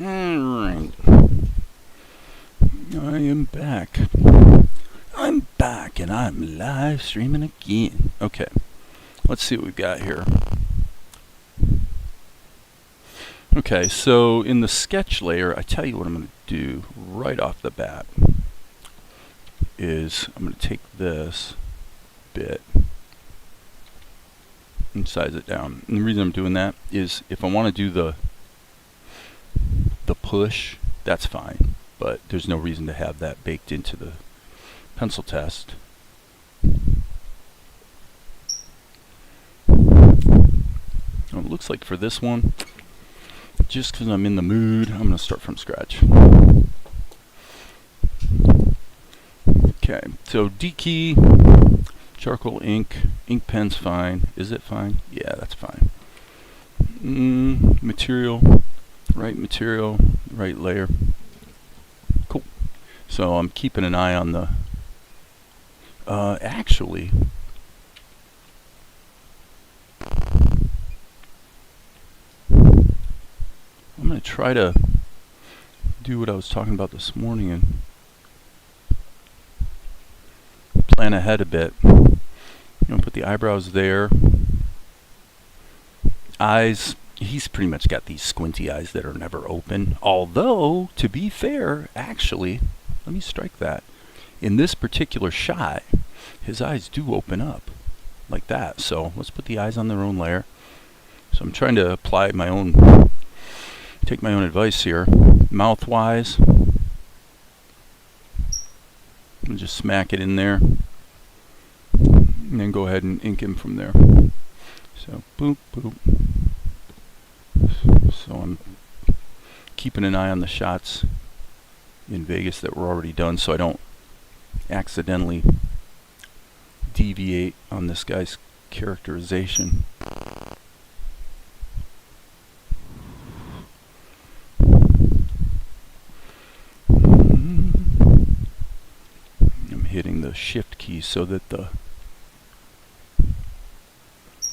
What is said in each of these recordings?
Alright. I am back. I'm back and I'm live streaming again. Okay. Let's see what we've got here. Okay, so in the sketch layer, I tell you what I'm going to do right off the bat is I'm going to take this bit and size it down. And the reason I'm doing that is if I want to do the push, that's fine, but there's no reason to have that baked into the pencil test. It looks like for this one, just because I'm in the mood, I'm going to start from scratch. Okay, so D key, charcoal ink pen's fine. Is it fine? Yeah, that's fine. Material, right layer. Cool. So I'm keeping an eye on the, actually, I'm going to try to do what I was talking about this morning and plan ahead a bit. I'm going to put the eyebrows there. Eyes, he's pretty much got these squinty eyes that are never open. Although, to be fair, actually, let me strike that. In this particular shot, his eyes do open up like that. So let's put the eyes on their own layer. So I'm trying to apply my own, take my own advice here. Mouth-wise, and just smack it in there. And then go ahead and ink him from there. So, boop, boop. So I'm keeping an eye on the shots in Vegas that were already done so I don't accidentally deviate on this guy's characterization. I'm hitting the shift key so that the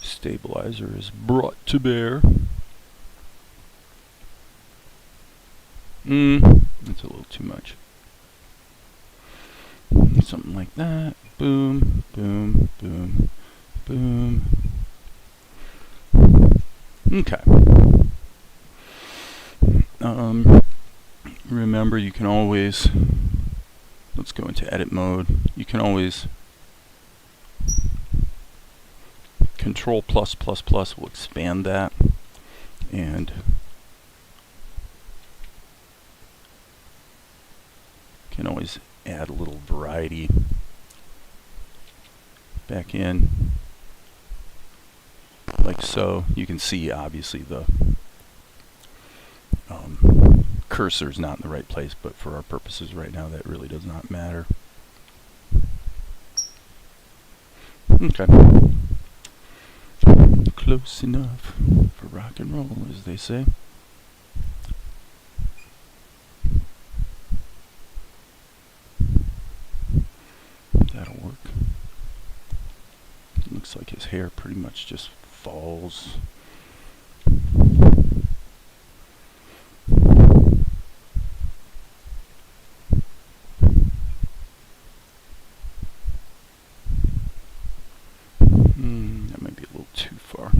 stabilizer is brought to bear. That's a little too much. Something like that. Boom, boom, boom, boom. Okay. Remember, you can always, let's go into edit mode. You can always Control +++ will expand that, and can always add a little variety back in, like so. You can see obviously the cursor's not in the right place, but for our purposes right now that really does not matter. Okay. Close enough for rock and roll, as they say. That'll work. Looks like his hair pretty much just falls. That might be a little too far.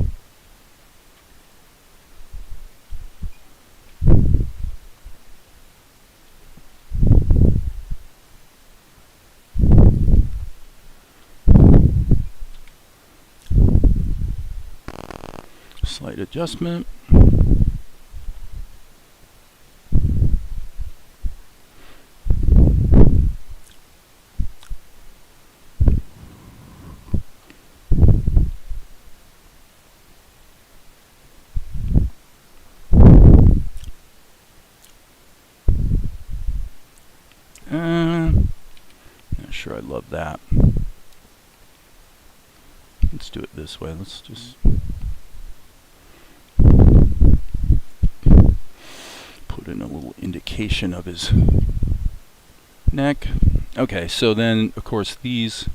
Slight adjustment. Not sure I love that. Let's do it this way. Let's just put in a little indication of his neck. Okay, so then of course these,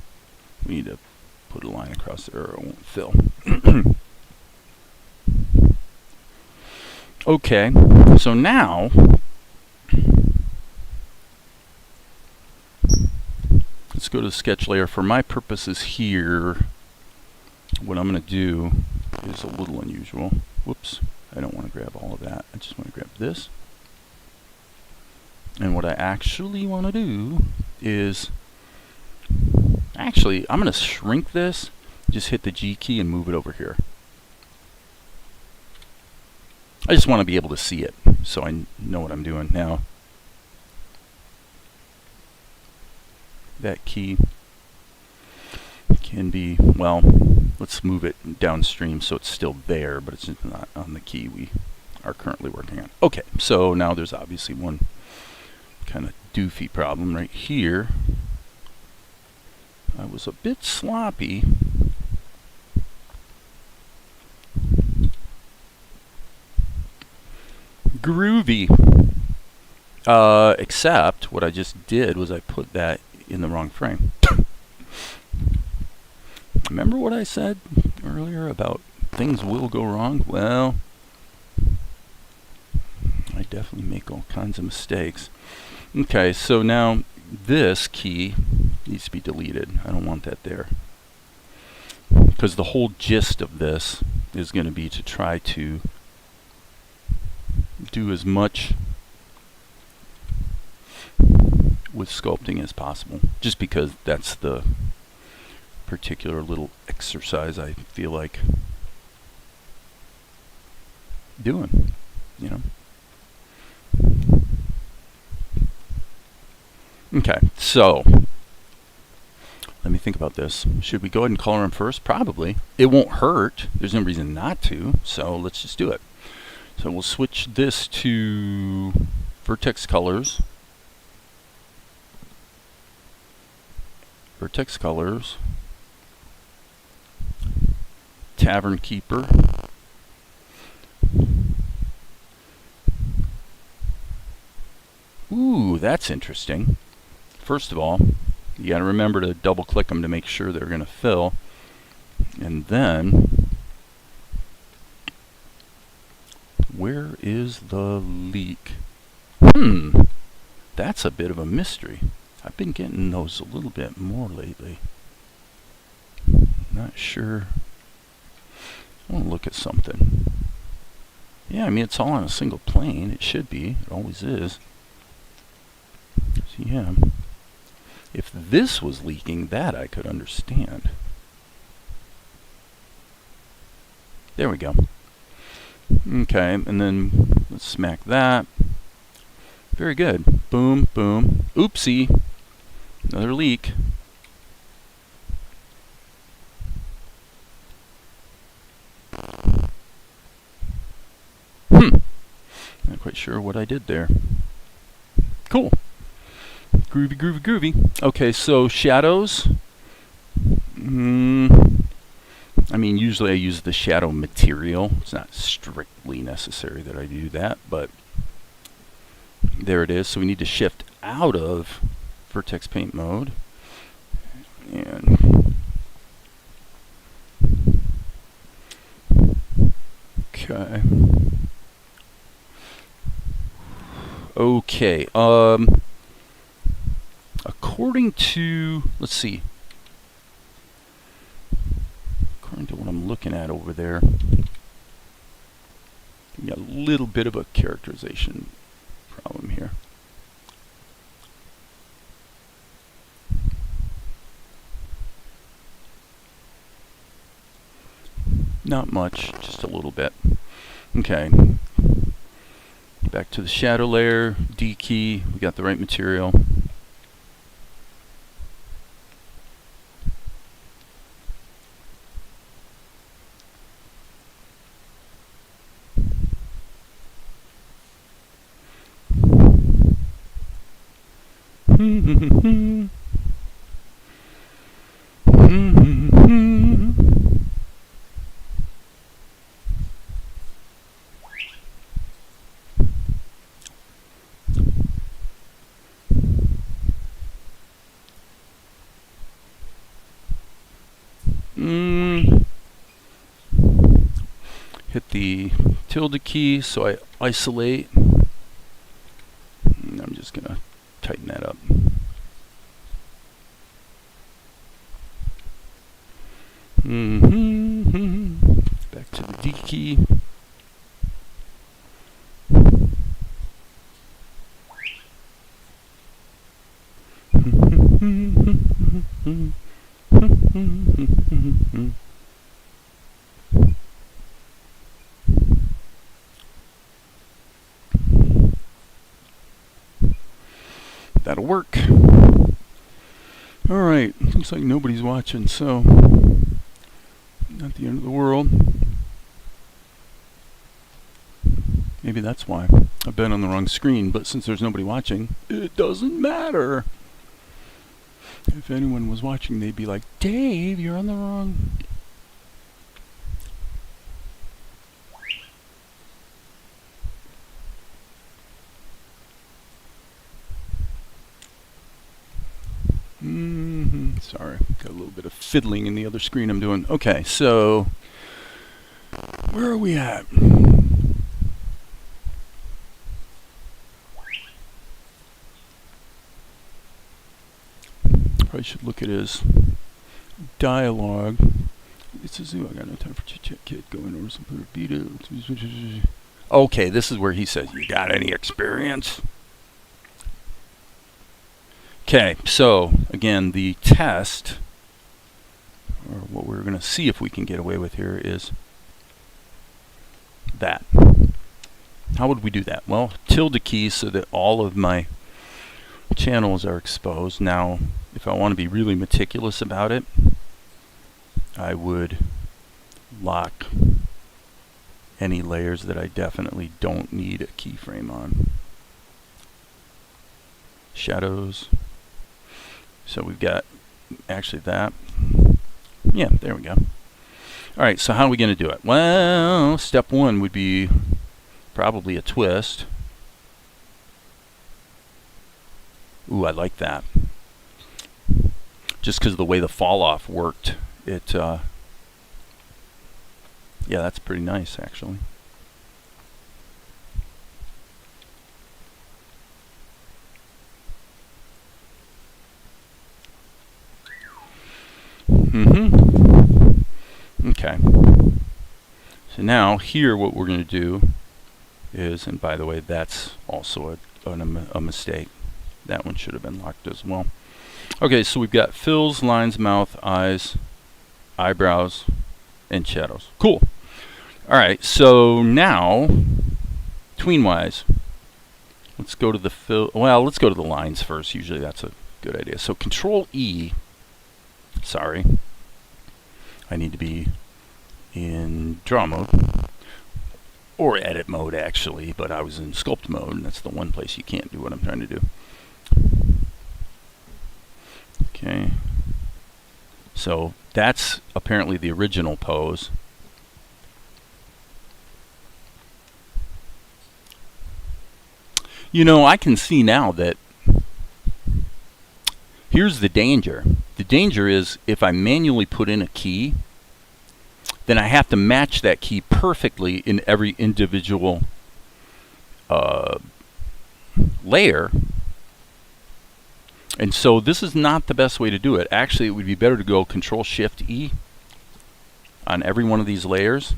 we need to put a line across there or it won't fill. Okay, so now let's go to the sketch layer. For my purposes here, what I'm going to do is a little unusual. Whoops, I don't want to grab all of that. I just want to grab this. And what I actually want to do is, actually, I'm going to shrink this, just hit the G key and move it over here. I just want to be able to see it, so I know what I'm doing. Now, that key can be, well, let's move it downstream so it's still there, but it's not on the key we are currently working on. Okay, so now there's obviously one kind of doofy problem right here. I was a bit sloppy. Groovy. Except what I just did was I put that in the wrong frame. Remember what I said earlier about things will go wrong? Well, I definitely make all kinds of mistakes. Okay, so now this key needs to be deleted. I don't want that there. Because the whole gist of this is going to be to try to do as much with sculpting as possible. Just because that's the particular little exercise I feel like doing, you know. Okay, so let me think about this. Should we go ahead and color them first? Probably. It won't hurt. There's no reason not to, so let's just do it. So we'll switch this to vertex colors. Vertex colors. Tavern Keeper. Ooh, that's interesting. First of all, you got to remember to double click them to make sure they're going to fill. And then, where is the leak? That's a bit of a mystery. I've been getting those a little bit more lately. Not sure. I want to look at something. Yeah, I mean, it's all on a single plane. It should be. It always is. So, yeah. If this was leaking, that I could understand. There we go. Okay, and then let's smack that. Very good. Boom, boom. Oopsie. Another leak. Not quite sure what I did there. Cool. Groovy, groovy, groovy. Okay, so shadows. I mean, usually I use the shadow material. It's not strictly necessary that I do that, but there it is. So we need to shift out of vertex paint mode. And okay. Okay. According to, let's see. According to what I'm looking at over there, we got a little bit of a characterization problem here. Not much, just a little bit. Okay. Back to the shadow layer, D key, we got the right material. Hit the tilde key so I isolate. And I'm just going to tighten that up. Back to the D key. That'll work. Alright, looks like nobody's watching, so not the end of the world. Maybe that's why. I've been on the wrong screen, but since there's nobody watching, it doesn't matter. If anyone was watching, they'd be like, Dave, you're on the wrong. Sorry, got a little bit of fiddling in the other screen I'm doing. Okay, so where are we at? Probably should look at his dialogue. This is I got no time for chit-chat, kid. Going over some beat it. Okay, this is where he says, "You got any experience?" Okay, so again, the test, or what we're going to see if we can get away with here, is that. How would we do that? Well, tilde key so that all of my channels are exposed. Now, if I want to be really meticulous about it, I would lock any layers that I definitely don't need a keyframe on. Shadows. So we've got actually that. Yeah, there we go. Alright, so how are we going to do it? Well, step one would be probably a twist. Ooh, I like that. Just because of the way the fall off worked, it, yeah, that's pretty nice actually. Okay. So now here what we're going to do is, and by the way, that's also a mistake. That one should have been locked as well. Okay, so we've got fills, lines, mouth, eyes, eyebrows, and shadows. Cool. Alright, so now, tween-wise, let's go to the fill. Well, let's go to the lines first. Usually that's a good idea. So Control E. Sorry. I need to be in draw mode. Or edit mode, actually. But I was in sculpt mode, and that's the one place you can't do what I'm trying to do. Okay. So that's apparently the original pose. You know, I can see now that here's the danger. The danger is if I manually put in a key, then I have to match that key perfectly in every individual layer. And so this is not the best way to do it. Actually, it would be better to go Control Shift E on every one of these layers.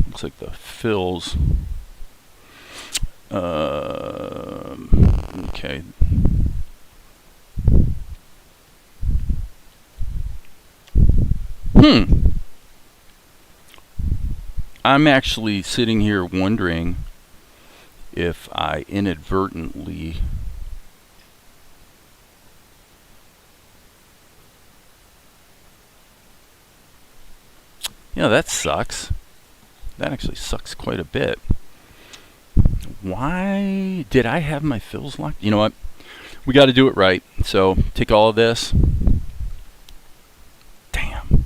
Looks like the fills. Okay. I'm actually sitting here wondering if I inadvertently that sucks. That actually sucks quite a bit. Why did I have my fills locked? You know what? We got to do it right. So take all of this. Damn.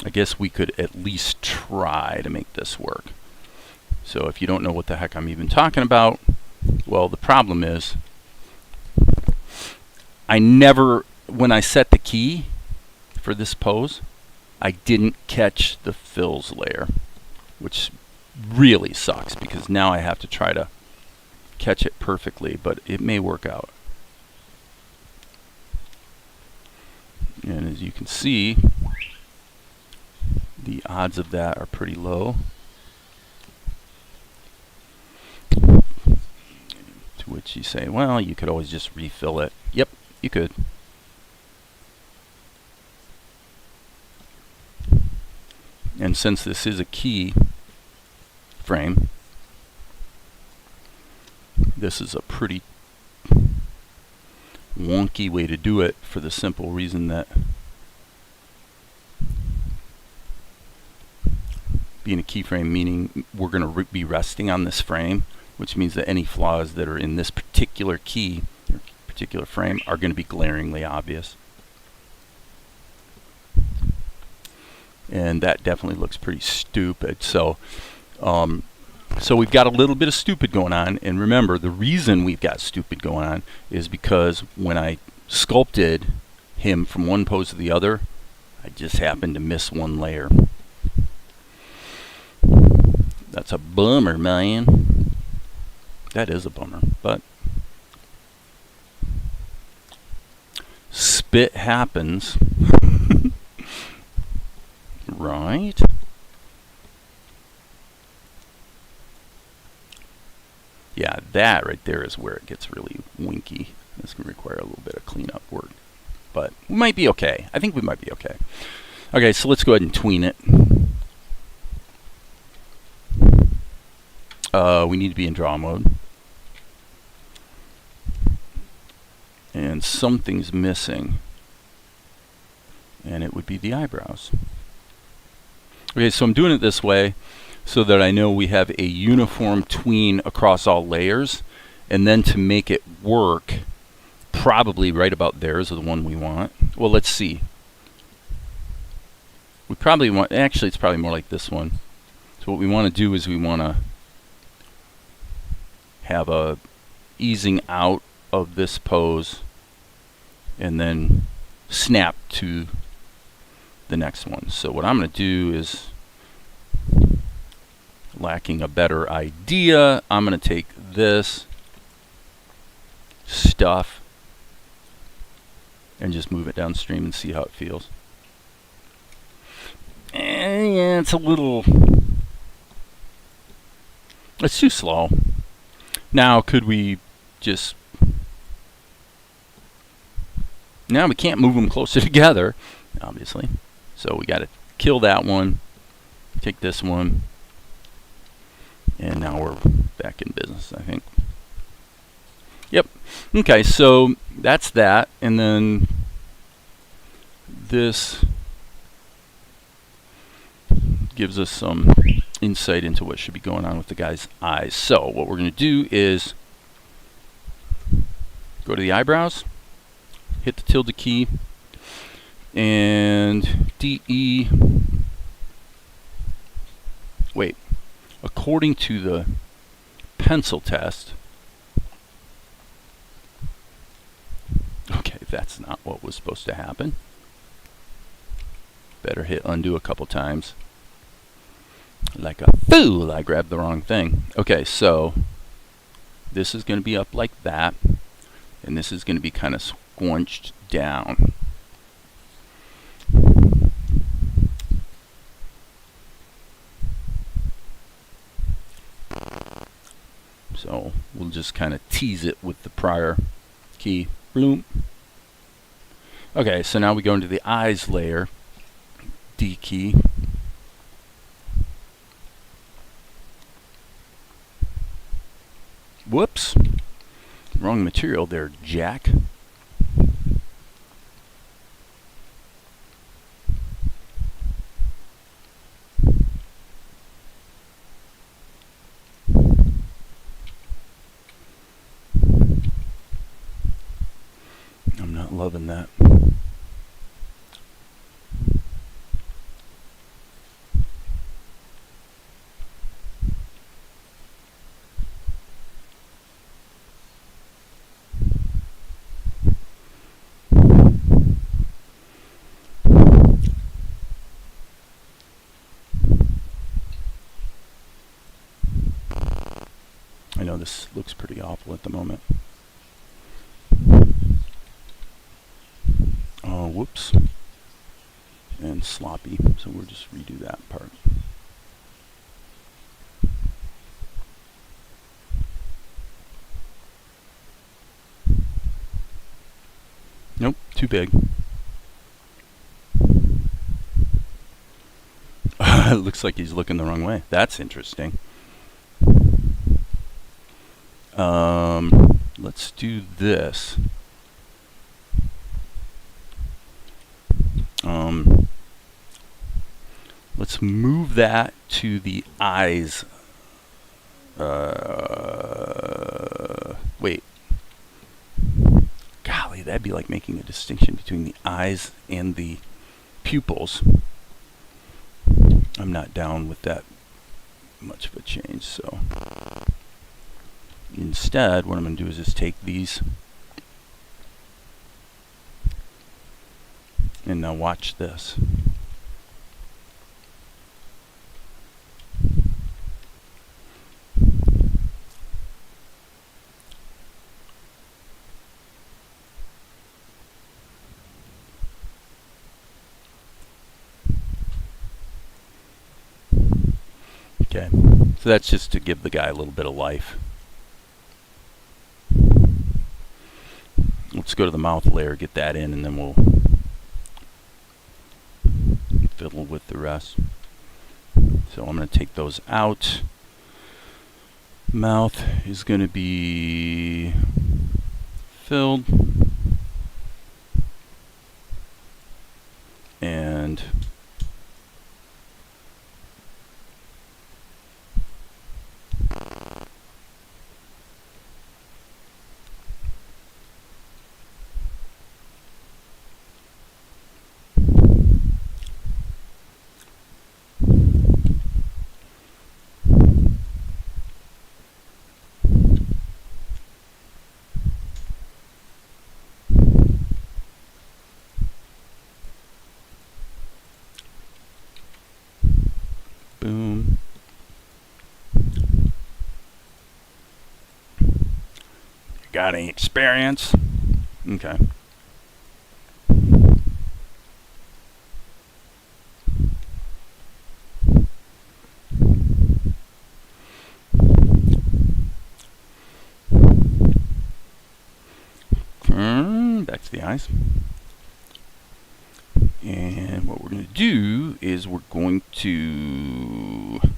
I guess we could at least try to make this work. So if you don't know what the heck I'm even talking about, Well, the problem is I never, when I set the key for this pose, I didn't catch the fills layer, which really sucks because now I have to try to catch it perfectly, but it may work out. And as you can see, the odds of that are pretty low. To which you say, well, you could always just refill it. Yep, you could. And since this is a key frame, this is a pretty wonky way to do it for the simple reason that being a keyframe, meaning we're going to be resting on this frame, which means that any flaws that are in this particular key or particular frame are going to be glaringly obvious. And that definitely looks pretty stupid. So we've got a little bit of stupid going on, and remember, the reason we've got stupid going on is because when I sculpted him from one pose to the other, I just happened to miss one layer. That's a bummer, man. That is a bummer, but spit happens. Right? Yeah, that right there is where it gets really winky. This can require a little bit of cleanup work, but we might be okay. I think we might be okay. Okay, so let's go ahead and tween it. We need to be in draw mode. And something's missing. And it would be the eyebrows. Okay, so I'm doing it this way so that I know we have a uniform tween across all layers. And then to make it work, probably right about there is the one we want. Well, let's see. We probably want, actually it's probably more like this one. So what we want to do is we want to have a easing out of this pose and then snap to the next one. So what I'm going to do is, lacking a better idea, I'm going to take this stuff and just move it downstream and see how it feels. And yeah, it's a little, it's too slow. Now could we just, now we can't move them closer together, obviously. So we got to kill that one, take this one, and now we're back in business, I think. Yep. Okay, so that's that. And then this gives us some insight into what should be going on with the guy's eyes. So what we're going to do is go to the eyebrows, hit the tilde key, and DE. Wait, according to the pencil test, okay, that's not what was supposed to happen. Better hit undo a couple times. Like a fool, I grabbed the wrong thing. Okay, so this is going to be up like that, and this is going to be kind of squunched down. So we'll just kind of tease it with the prior key. Bloom. Okay, so now we go into the eyes layer. D key. Whoops. Wrong material there, Jack. I'm not loving that. this looks pretty awful at the moment. Oh, whoops. And sloppy, so we'll just redo that part. Nope, too big. It looks like he's looking the wrong way. That's interesting. Let's do this. Let's move that to the eyes. Wait. Golly, that'd be like making a distinction between the eyes and the pupils. I'm not down with that much of a change, so instead what I'm going to do is just take these and now watch this. Okay, so that's just to give the guy a little bit of life. Let's go to the mouth layer, get that in, and then we'll fiddle with the rest. So I'm going to take those out. Mouth is going to be filled. And boom. Got any experience? Okay. Back to the eyes. And what we're going to do is we're going to... Do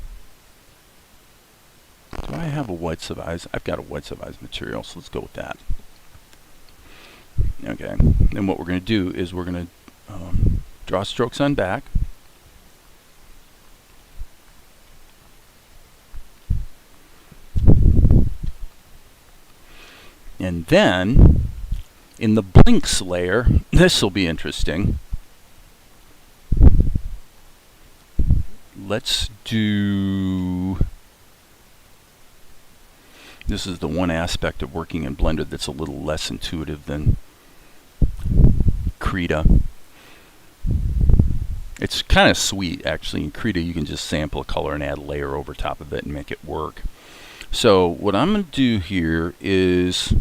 I have a whites of eyes? I've got a whites of eyes material, so let's go with that. Okay. Then what we're going to do is we're going to draw strokes on back. And then in the blinks layer, this will be interesting. Let's do... This is the one aspect of working in Blender that's a little less intuitive than Krita. It's kind of sweet, actually. In Krita, you can just sample a color and add a layer over top of it and make it work. So what I'm going to do here is...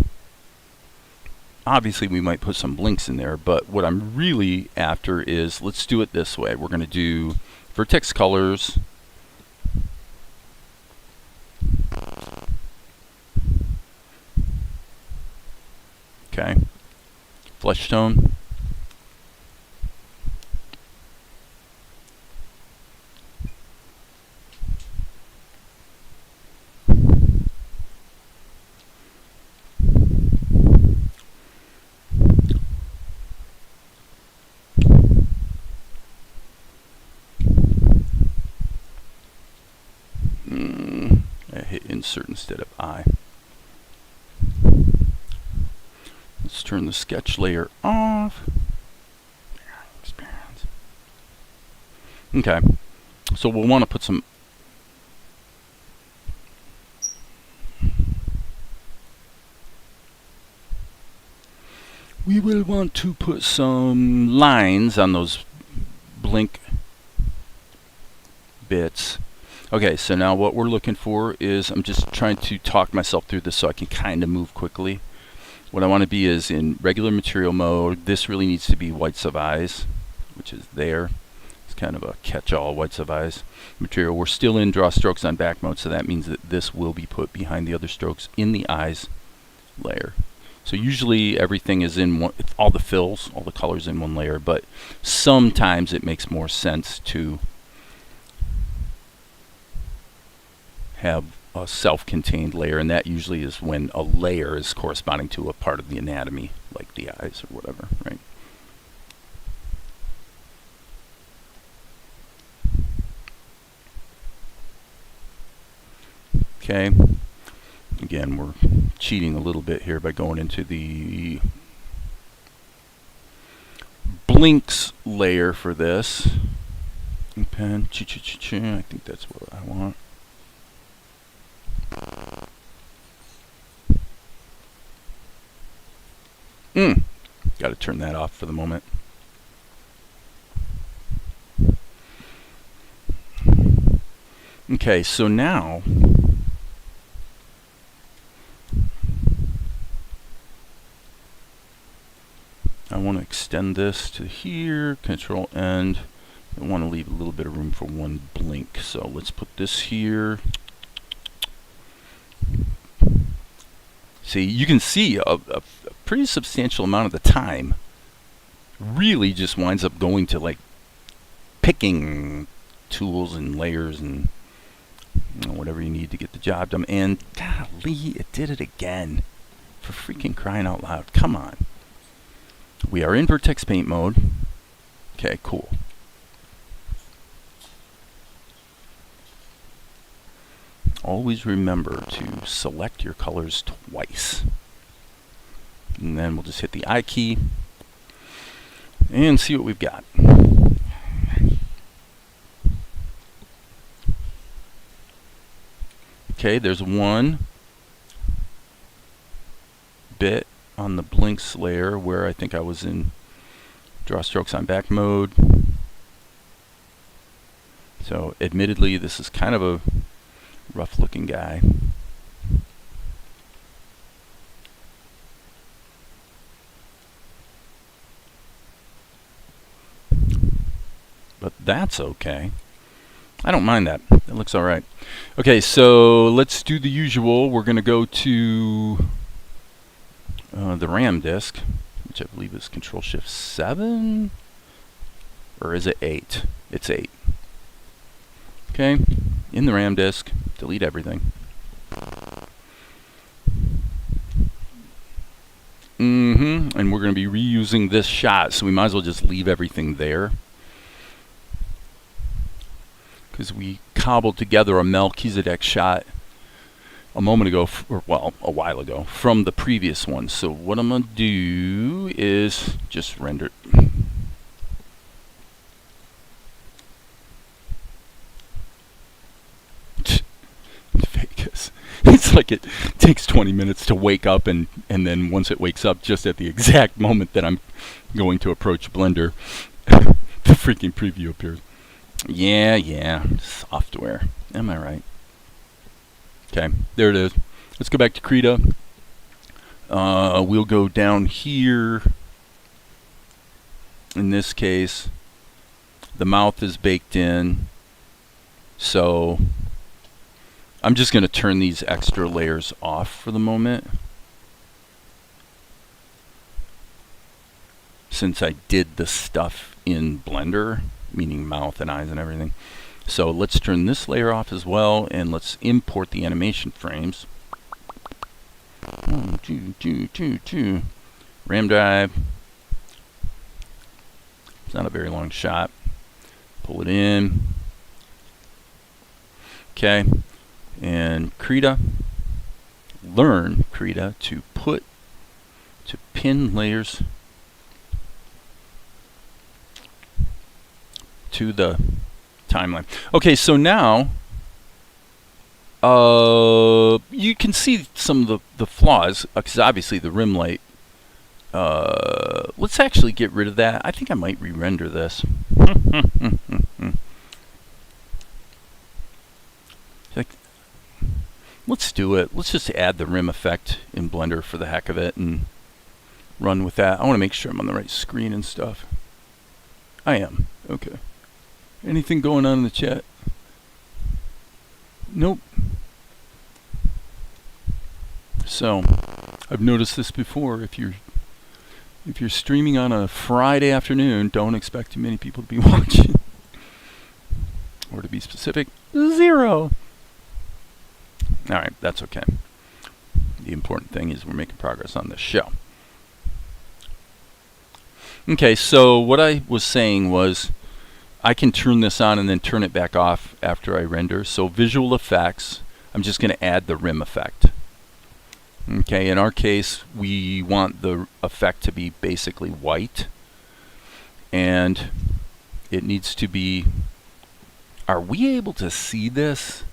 Obviously, we might put some blinks in there, but what I'm really after is, let's do it this way. We're going to do vertex colors. Okay. Flesh tone. I hit insert instead of I. Let's turn the sketch layer off. Experience. Okay, so we'll want to put some lines on those blink bits. Okay, so now what we're looking for is, I'm just trying to talk myself through this so I can kind of move quickly. What I want to be is in regular material mode. This really needs to be whites of eyes, which is there. It's kind of a catch-all whites of eyes material. We're still in draw strokes on back mode, so that means that this will be put behind the other strokes in the eyes layer. So usually everything is in one, all the fills, all the colors in one layer, but sometimes it makes more sense to have a self-contained layer, and that usually is when a layer is corresponding to a part of the anatomy, like the eyes or whatever, right? Okay. Again, we're cheating a little bit here by going into the blinks layer for this. Pen, I think that's what I want. Got to turn that off for the moment. Okay, so now I want to extend this to here, Control End. I want to leave a little bit of room for one blink, so let's put this here. See, you can see a pretty substantial amount of the time really just winds up going to like picking tools and layers and whatever you need to get the job done. And golly, it did it again. For freaking crying out loud. Come on. We are in vertex paint mode. Okay, cool. Always remember to select your colors twice. And then we'll just hit the I key and see what we've got. Okay, there's one bit on the blinks layer where I think I was in draw strokes on back mode. So admittedly, this is kind of a rough looking guy. But that's okay. I don't mind that. It looks all right. Okay, so let's do the usual. We're going to go to the RAM disk, which I believe is Control-Shift-7, or is it 8? It's 8. Okay, in the RAM disk, delete everything. And we're going to be reusing this shot, so we might as well just leave everything there, because we cobbled together a Melchizedek shot a moment ago, or well, a while ago, from the previous one. So what I'm going to do is just render it. Vegas. It's like it takes 20 minutes to wake up, and then once it wakes up, just at the exact moment that I'm going to approach Blender, the freaking preview appears. Yeah, software. Am I right? Okay, there it is. Let's go back to Krita. We'll go down here. In this case, the mouth is baked in. So I'm just going to turn these extra layers off for the moment, since I did the stuff in Blender, meaning mouth and eyes and everything. So let's turn this layer off as well, and let's import the animation frames. 1, 2, 2. RAM drive. It's not a very long shot. Pull it in. Okay. And Krita. Learn Krita to pin layers to the timeline. Okay, so now you can see some of the flaws, because obviously the rim light, let's actually get rid of that. I think I might re-render this. let's do it. Let's just add the rim effect in Blender for the heck of it and run with that. I want to make sure I'm on the right screen and stuff. I am. Okay. Anything going on in the chat? Nope. So, I've noticed this before. If you're streaming on a Friday afternoon, don't expect too many people to be watching. Or to be specific, 0. Alright, that's okay. The important thing is we're making progress on this show. Okay, so what I was saying was I can turn this on and then turn it back off after I render. So visual effects, I'm just going to add the rim effect. Okay, in our case, we want the effect to be basically white. And it needs to be... Are we able to see this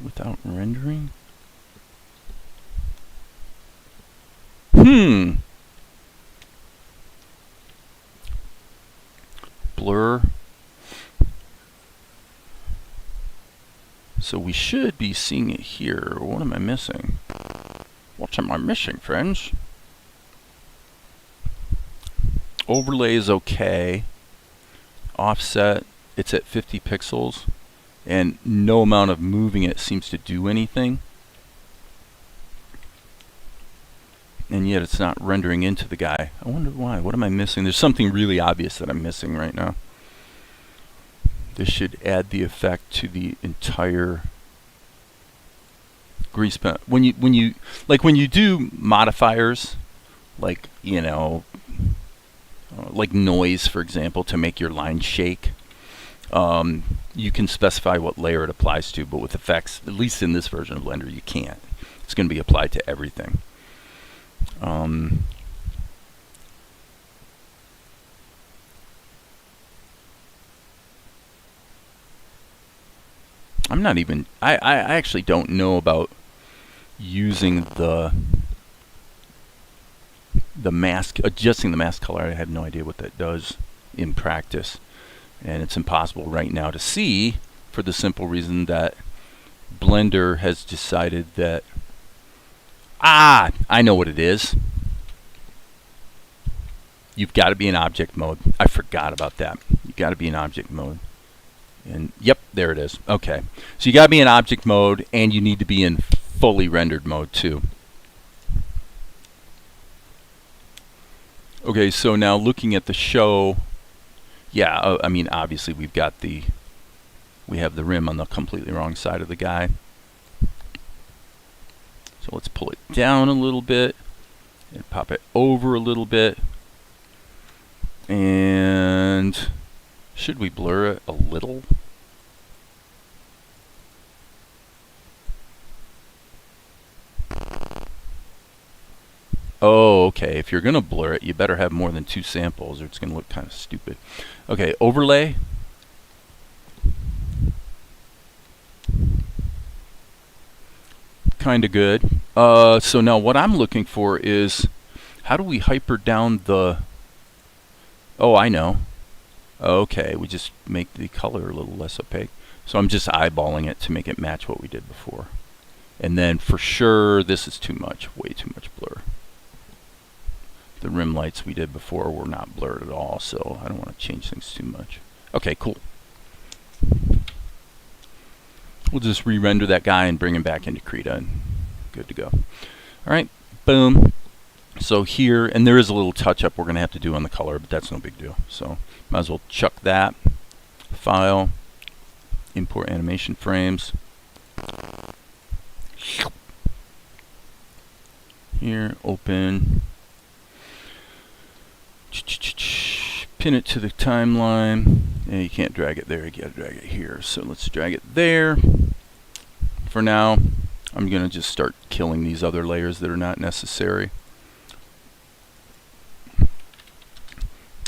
without rendering? Blur. So we should be seeing it here. What am I missing? What am I missing, friends? Overlay is okay. Offset, it's at 50 pixels. And no amount of moving it seems to do anything. And yet it's not rendering into the guy. I wonder why. What am I missing? There's something really obvious that I'm missing right now. This should add the effect to the entire grease pen. When you do modifiers, like, you know, like noise, for example, to make your line shake, you can specify what layer it applies to, but with effects, at least in this version of Blender, you can't. It's going to be applied to everything. I'm not even... I actually don't know about using the mask, adjusting the mask color. I have no idea what that does in practice. And it's impossible right now to see, for the simple reason that Blender has decided that... I know what it is. You've got to be in object mode. I forgot about that. You've got to be in object mode. And yep, there it is. Okay. So you got to be in object mode, and you need to be in fully rendered mode too. Okay, so now looking at the show, yeah, I mean, obviously we have the rim on the completely wrong side of the guy. So let's pull it down a little bit and pop it over a little bit. And should we blur it a little? Oh, okay. If you're going to blur it, you better have more than 2 samples or it's going to look kind of stupid. Okay, overlay. Kind of good. So now what I'm looking for is, how do we hyper down the... Oh, I know. Okay, we just make the color a little less opaque. So I'm just eyeballing it to make it match what we did before. And then for sure, this is too much, way too much blur. The rim lights we did before were not blurred at all, so I don't want to change things too much. Okay, cool. We'll just re-render that guy and bring him back into Krita, and good to go. All right, boom. So here, and there is a little touch-up we're going to have to do on the color, but that's no big deal. So might as well chuck that. File, import animation frames. Here, open. Pin it to the timeline. And you can't drag it there, you gotta drag it here. So let's drag it there. For now, I'm gonna just start killing these other layers that are not necessary.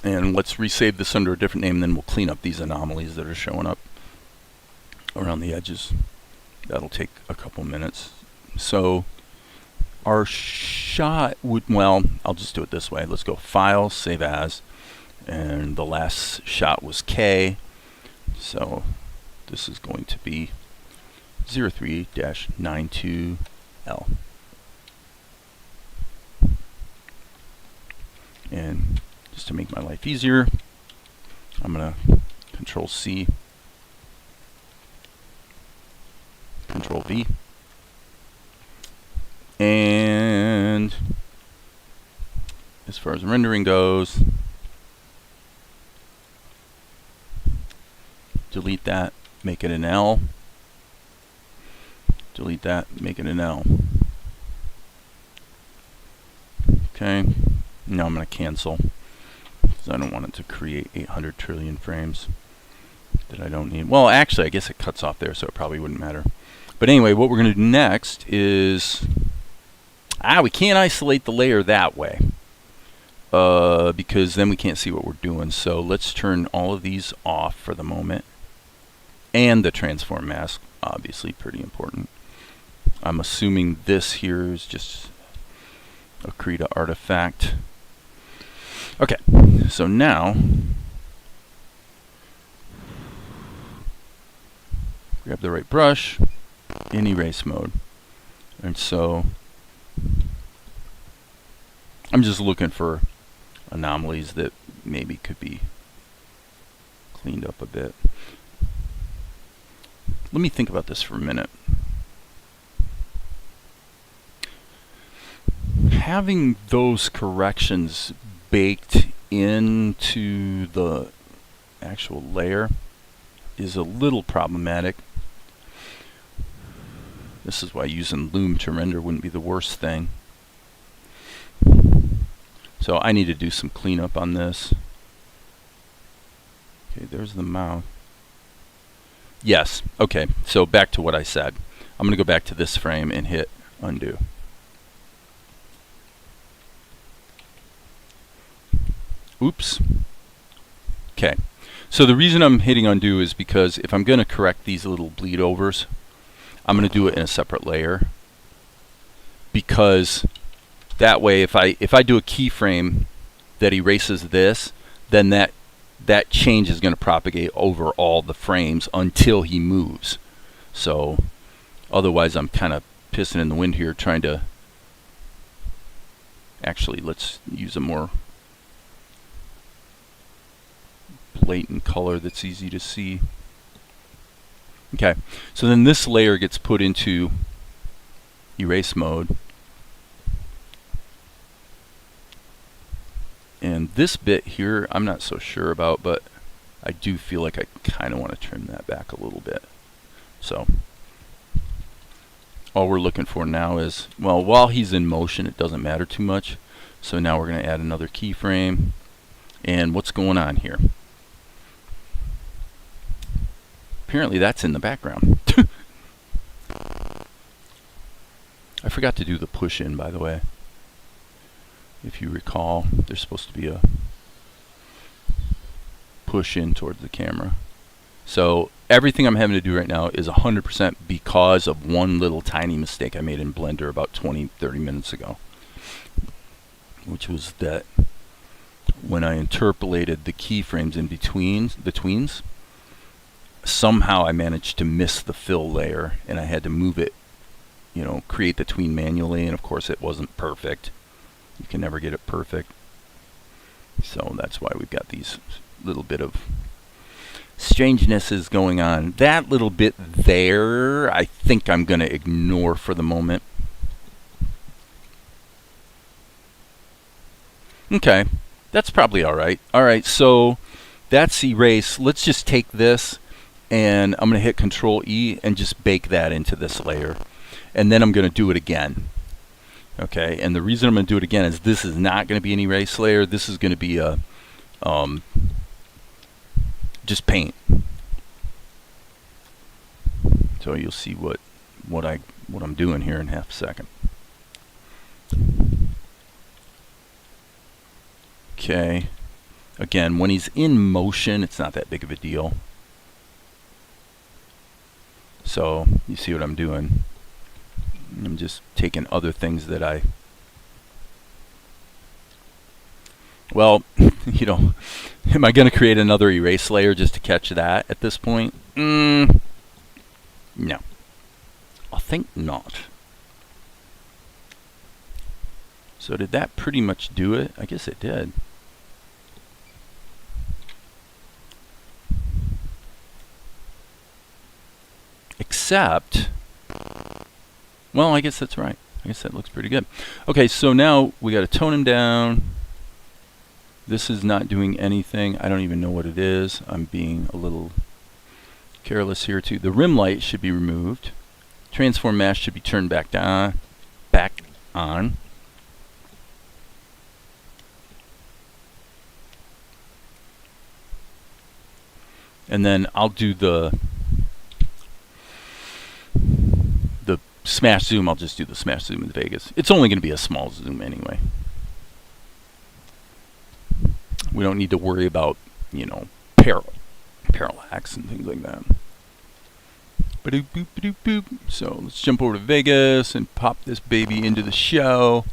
And let's resave this under a different name, then we'll clean up these anomalies that are showing up around the edges. That'll take a couple minutes. So our shot would, well, I'll just do it this way. Let's go File, Save As, and the last shot was K. So this is going to be 03-92L. And just to make my life easier, I'm going to Control C, Control V, and as far as rendering goes, delete that, make it an L. Delete that, make it an L. Okay, now I'm going to cancel because I don't want it to create 800 trillion frames that I don't need. Well, actually, I guess it cuts off there, so it probably wouldn't matter. But anyway, what we're going to do next is, we can't isolate the layer that way because then we can't see what we're doing. So let's turn all of these off for the moment. And the transform mask, obviously pretty important. I'm assuming this here is just a Krita artifact. Okay, so now grab the right brush in erase mode. And so I'm just looking for anomalies that maybe could be cleaned up a bit. Let me think about this for a minute. Having those corrections baked into the actual layer is a little problematic. This is why using Loom to render wouldn't be the worst thing. So I need to do some cleanup on this. Okay, there's the mouth. Yes, okay, so back to what I said. I'm going to go back to this frame and hit undo. Oops. Okay, so the reason I'm hitting undo is because if I'm going to correct these little bleed overs, I'm going to do it in a separate layer. Because that way, if I do a keyframe that erases this, then that change is going to propagate over all the frames until he moves. So otherwise I'm kind of pissing in the wind here trying to actually, let's use a more blatant color that's easy to see. Okay, so then this layer gets put into erase mode. And this bit here, I'm not so sure about, but I do feel like I kind of want to trim that back a little bit. So all we're looking for now is, well, while he's in motion, it doesn't matter too much. So now we're going to add another keyframe. And what's going on here? Apparently that's in the background. I forgot to do the push in, by the way. If you recall, there's supposed to be a push in towards the camera. So everything I'm having to do right now is 100% because of one little tiny mistake I made in Blender about 20-30 minutes ago, which was that when I interpolated the keyframes in between the tweens, somehow I managed to miss the fill layer, and I had to move it, you know, create the tween manually, and of course it wasn't perfect. You can never get it perfect. So that's why we've got these little bit of strangenesses going on. That little bit there, I think I'm going to ignore for the moment. Okay, that's probably all right. All right, so that's erase. Let's just take this, and I'm going to hit Control E and just bake that into this layer. And then I'm going to do it again. Okay, and the reason I'm going to do it again is this is not going to be an erase layer. This is going to be a just paint. So you'll see what I'm doing here in half a second. Okay, again, when he's in motion, it's not that big of a deal. So you see what I'm doing. I'm just taking other things that well, you know, am I going to create another erase layer just to catch that at this point? No. I think not. So did that pretty much do it? I guess it did. Except, well, I guess that's right. I guess that looks pretty good. Okay, so now we got to tone him down. This is not doing anything. I don't even know what it is. I'm being a little careless here too. The rim light should be removed. Transform mask should be turned back down, back on. And then I'll do the smash zoom. I'll just do the smash zoom in Vegas. It's only going to be a small zoom anyway. We don't need to worry about, you know, parallax and things like that. Ba-doop, boop, ba-doop, boop. So let's jump over to Vegas and pop this baby into the show.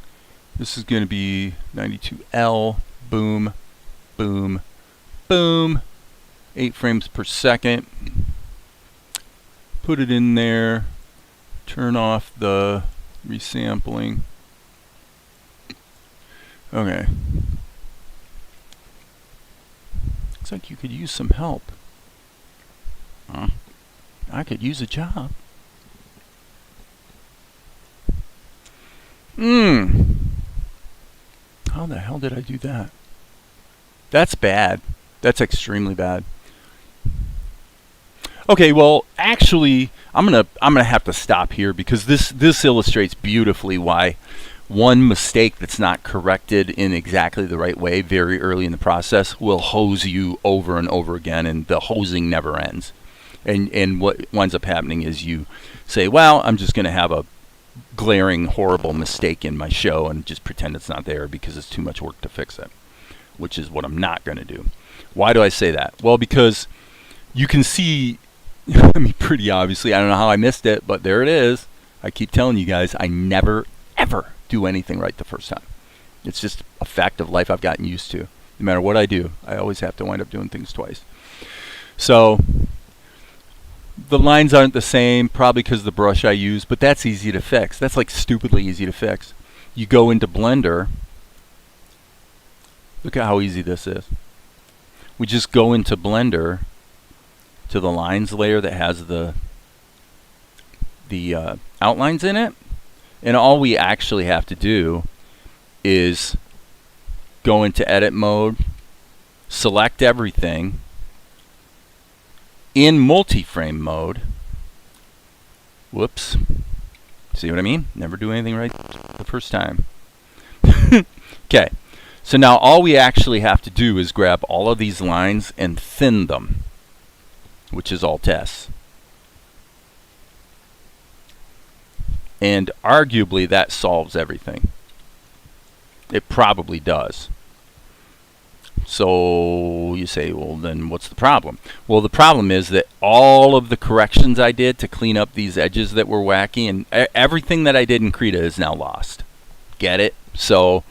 This is going to be 92L. Boom, boom, boom. 8 frames per second. Put it in there. Turn off the resampling. Okay. Looks like you could use some help. Huh? I could use a job. How the hell did I do that? That's bad. That's extremely bad. Okay, well, actually, I'm gonna have to stop here because this illustrates beautifully why one mistake that's not corrected in exactly the right way very early in the process will hose you over and over again, and the hosing never ends. And what winds up happening is you say, well, I'm just going to have a glaring, horrible mistake in my show and just pretend it's not there because it's too much work to fix it, which is what I'm not going to do. Why do I say that? Well, because you can see, I mean, pretty obviously, I don't know how I missed it, but there it is. I keep telling you guys, I never, ever do anything right the first time. It's just a fact of life I've gotten used to. No matter what I do, I always have to wind up doing things twice. So the lines aren't the same, probably because of the brush I use, but that's easy to fix. That's like stupidly easy to fix. You go into Blender. Look at how easy this is. We just go into Blender to the lines layer that has the outlines in it, and all we actually have to do is go into edit mode, select everything in multi-frame mode. Whoops. See what I mean? Never do anything right the first time. Okay. So now all we actually have to do is grab all of these lines and thin them, which is Alt S. And arguably that solves everything. It probably does. So you say, well, then what's the problem? Well, the problem is that all of the corrections I did to clean up these edges that were wacky, and everything that I did in Krita is now lost. Get it? So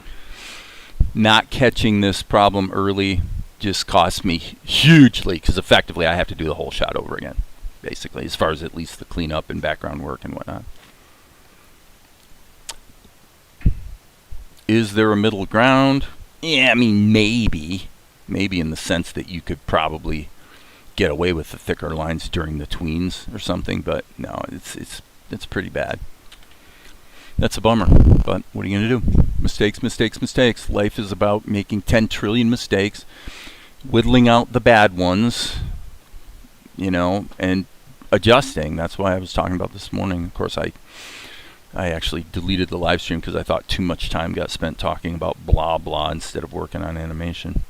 not catching this problem early just cost me hugely, because effectively I have to do the whole shot over again, basically, as far as at least the cleanup and background work and whatnot. Is there a middle ground? Yeah, I mean, maybe in the sense that you could probably get away with the thicker lines during the tweens or something, but no, it's pretty bad. That's a bummer, but what are you going to do? Mistakes, mistakes, mistakes. Life is about making 10 trillion mistakes, whittling out the bad ones, you know, and adjusting. That's why I was talking about this morning. Of course, I actually deleted the live stream because I thought too much time got spent talking about blah blah instead of working on animation.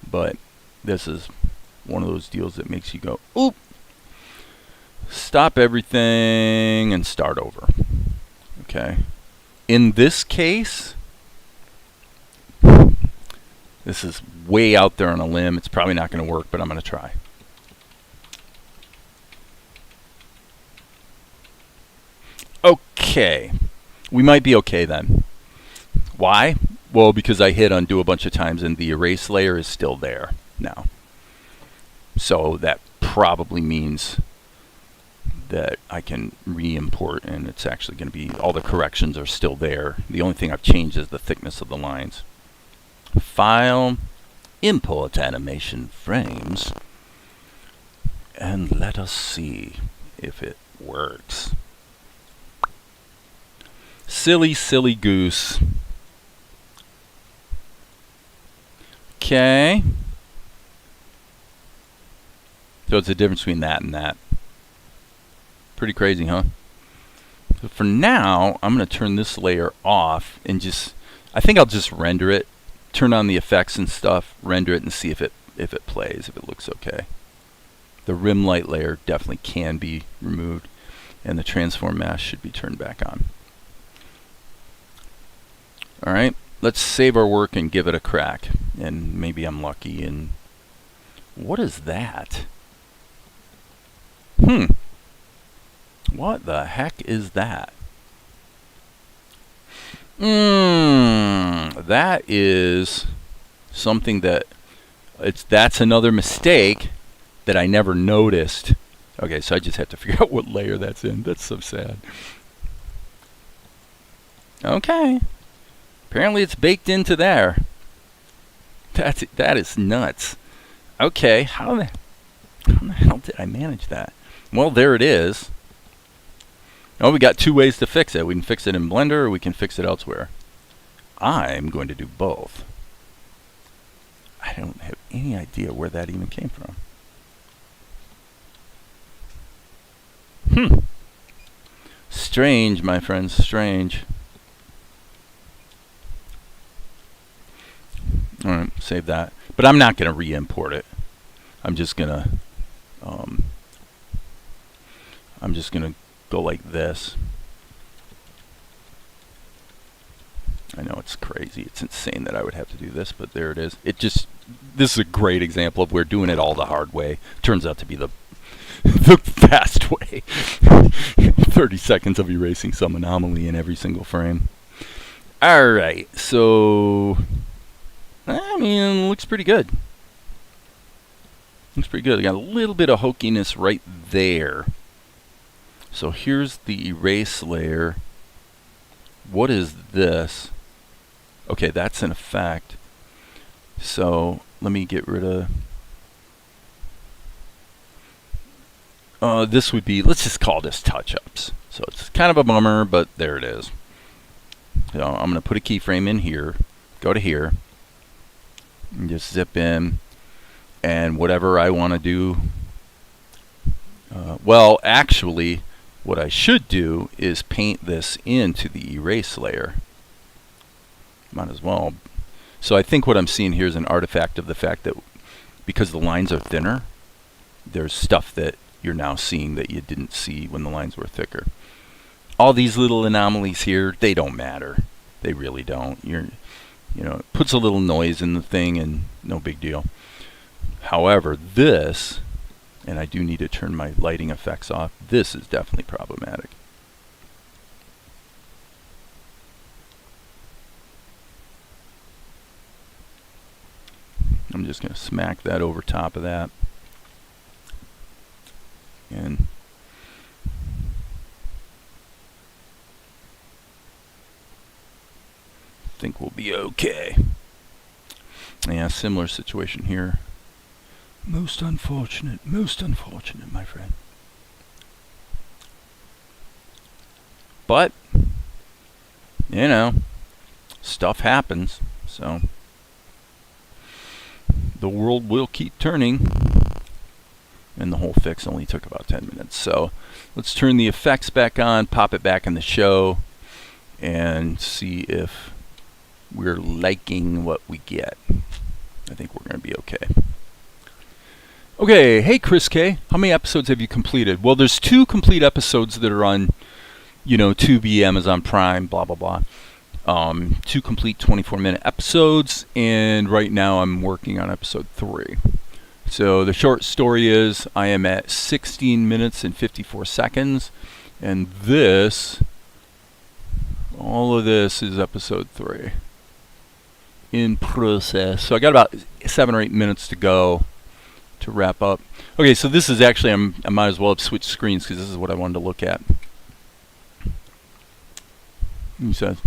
But this is one of those deals that makes you go, oop, stop everything and start over. Okay. In this case, this is way out there on a limb. It's probably not going to work, but I'm going to try. Okay, we might be okay then. Why? Well, because I hit undo a bunch of times and the erase layer is still there now. So that probably means that I can re-import, and it's actually going to be, all the corrections are still there. The only thing I've changed is the thickness of the lines. File, import animation frames, and let us see if it works. Silly, silly goose. Okay. So it's the difference between that and that. Pretty crazy, huh? So for now, I'm going to turn this layer off and just, I think I'll just render it, turn on the effects and stuff, render it and see if it plays, if it looks okay. The rim light layer definitely can be removed, and the transform mask should be turned back on. All right, let's save our work and give it a crack. And maybe I'm lucky. And what is that? What the heck is that? That is something that that's another mistake that I never noticed. Okay, so I just have to figure out what layer that's in. That's so sad. Okay. Apparently it's baked into there. That is nuts. Okay, how the hell did I manage that? Well, there it is. Oh, we got two ways to fix it. We can fix it in Blender, or we can fix it elsewhere. I'm going to do both. I don't have any idea where that even came from. Strange, my friends, strange. All right, save that. But I'm not going to re-import it. I'm just gonna go like this. I know it's crazy. It's insane that I would have to do this, but there it is. This is a great example of where doing it all the hard way turns out to be the fast way. 30 seconds of erasing some anomaly in every single frame. All right, so I mean, looks pretty good. Looks pretty good. I got a little bit of hokiness right there. So here's the erase layer. What is this? Okay, that's an effect. So let me get rid of this would be, let's just call this touch-ups. So it's kind of a bummer, but there it is. So I'm going to put a keyframe in here, go to here, and just zip in, and whatever I want to do. Well, actually, what I should do is paint this into the erase layer. Might as well. So I think what I'm seeing here is an artifact of the fact that because the lines are thinner, there's stuff that you're now seeing that you didn't see when the lines were thicker. All these little anomalies here, they don't matter. They really don't. You know, it puts a little noise in the thing and no big deal. However, this, and I do need to turn my lighting effects off, this is definitely problematic. I'm just going to smack that over top of that. And I think we'll be okay. Yeah, similar situation here. Most unfortunate, my friend. But, you know, stuff happens, so the world will keep turning. And the whole fix only took about 10 minutes. So let's turn the effects back on, pop it back in the show, and see if we're liking what we get. I think we're going to be okay. Okay, hey Chris K, how many episodes have you completed? Well, there's 2 complete episodes that are on, Tubi, Amazon Prime, blah, blah, blah. 2 complete 24-minute episodes, and right now I'm working on episode 3. So the short story is I am at 16 minutes and 54 seconds, and all of this is episode 3 in process. So I got about 7 or 8 minutes to go to wrap up. Okay, so this is actually, I might as well have switched screens because this is what I wanted to look at. He says,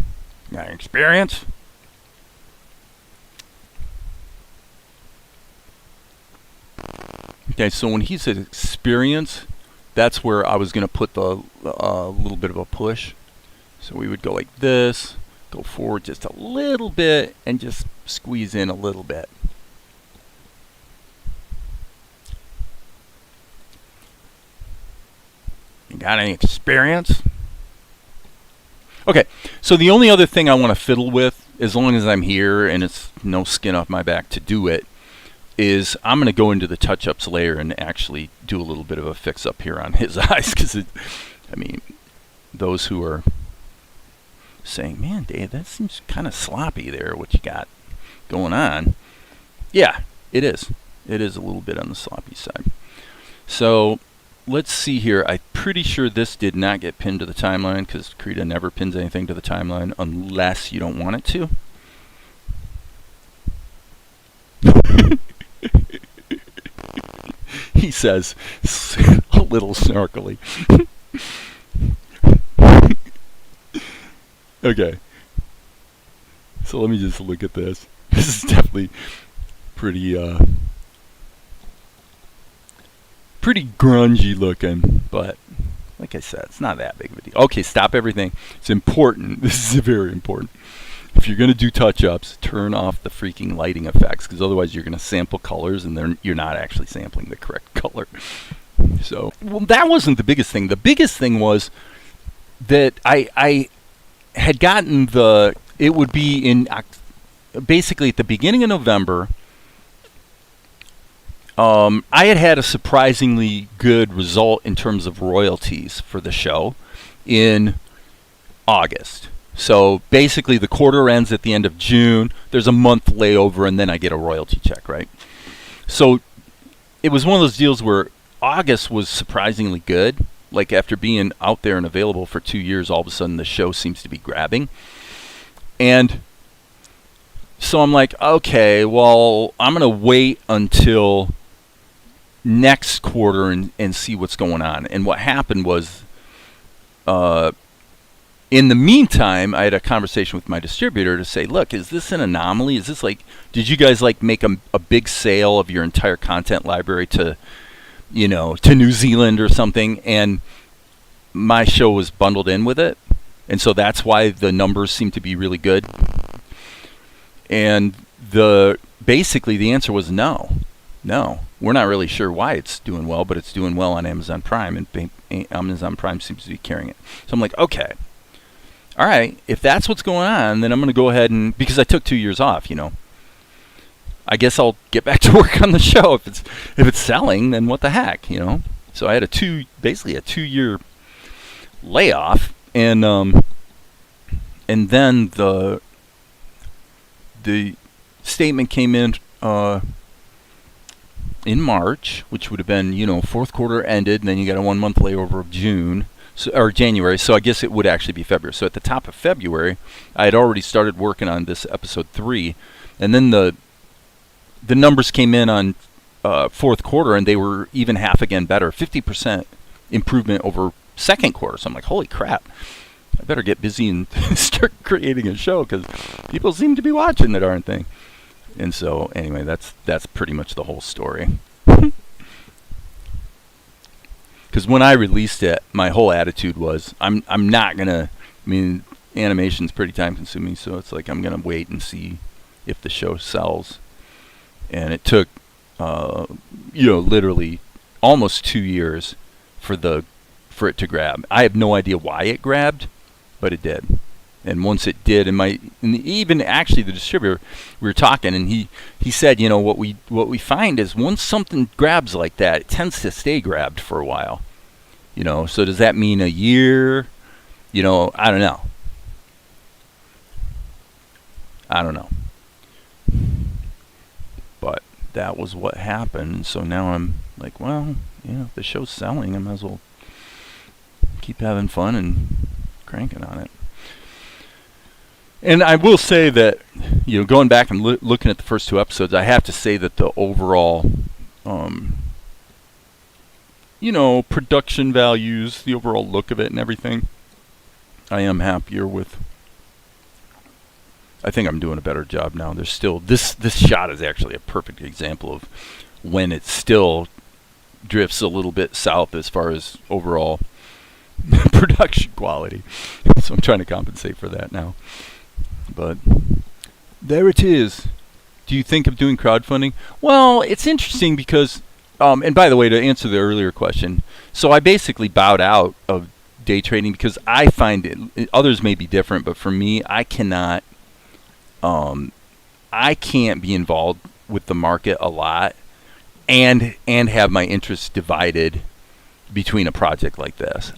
got experience? Okay, so when he said experience, that's where I was going to put the little bit of a push. So we would go like this, go forward just a little bit, and just squeeze in a little bit. You got any experience? Okay, so the only other thing I want to fiddle with, as long as I'm here and it's no skin off my back to do it, is I'm going to go into the touch-ups layer and actually do a little bit of a fix-up here on his eyes. Because, I mean, those who are saying, man, Dave, that seems kind of sloppy there, what you got going on. Yeah, it is. It is a little bit on the sloppy side. So let's see here. I'm pretty sure this did not get pinned to the timeline because Krita never pins anything to the timeline unless you don't want it to. He says, a little snarkily. Okay. So let me just look at this. This is definitely pretty grungy looking, but like I said, it's not that big of a deal. Okay, stop everything. It's important. This is very important. If you're going to do touch-ups, turn off the freaking lighting effects, because otherwise you're going to sample colors and you're not actually sampling the correct color. So, well, that wasn't the biggest thing. The biggest thing was that I had gotten it would be in basically at the beginning of November. I had a surprisingly good result in terms of royalties for the show in August. So basically the quarter ends at the end of June. There's a month layover, and then I get a royalty check, right? So it was one of those deals where August was surprisingly good. Like after being out there and available for 2 years, all of a sudden the show seems to be grabbing. And so I'm like, okay, well, I'm going to wait until next quarter and see what's going on. And what happened was, in the meantime, I had a conversation with my distributor to say, look, is this an anomaly? Is this like, did you guys like make a big sale of your entire content library to, you know, to New Zealand or something? And my show was bundled in with it. And so that's why the numbers seem to be really good. And basically the answer was no. We're not really sure why it's doing well, but it's doing well on Amazon Prime, and Amazon Prime seems to be carrying it. So I'm like, okay. All right, if that's what's going on, then I'm going to go ahead and, because I took 2 years off, you know, I guess I'll get back to work on the show. If it's selling, then what the heck, you know? So I had basically a 2-year layoff, and then the statement came in March, which would have been, you know, fourth quarter ended, and then you got a 1 month layover of June. Or January, so I guess it would actually be February. So at the top of February, I had already started working on this episode 3, and then the numbers came in on fourth quarter, and they were even half again better, 50% improvement over second quarter. So I'm like, holy crap, I better get busy and start creating a show because people seem to be watching the darn thing. And so anyway, that's pretty much the whole story. Because when I released it, my whole attitude was, I'm not going to, I mean, animation's pretty time consuming, so it's like I'm going to wait and see if the show sells. And it took, literally almost 2 years for it to grab. I have no idea why it grabbed, but it did. And once it did, and even actually the distributor, we were talking, and he said, you know, what we find is once something grabs like that, it tends to stay grabbed for a while. You know, so does that mean a year? You know, I don't know. But that was what happened. So now I'm like, well, yeah, if the show's selling, I might as well keep having fun and cranking on it. And I will say that, you know, going back and looking at the first 2 episodes, I have to say that the overall you know, production values, the overall look of it and everything, I am happier with. I think I'm doing a better job now. There's still, this shot is actually a perfect example of when it still drifts a little bit south as far as overall production quality. So I'm trying to compensate for that now. But there it is. Do you think of doing crowdfunding? Well, it's interesting because, and by the way, to answer the earlier question, so I basically bowed out of day trading because I find others may be different, but for me, I can't be involved with the market a lot and have my interests divided between a project like this.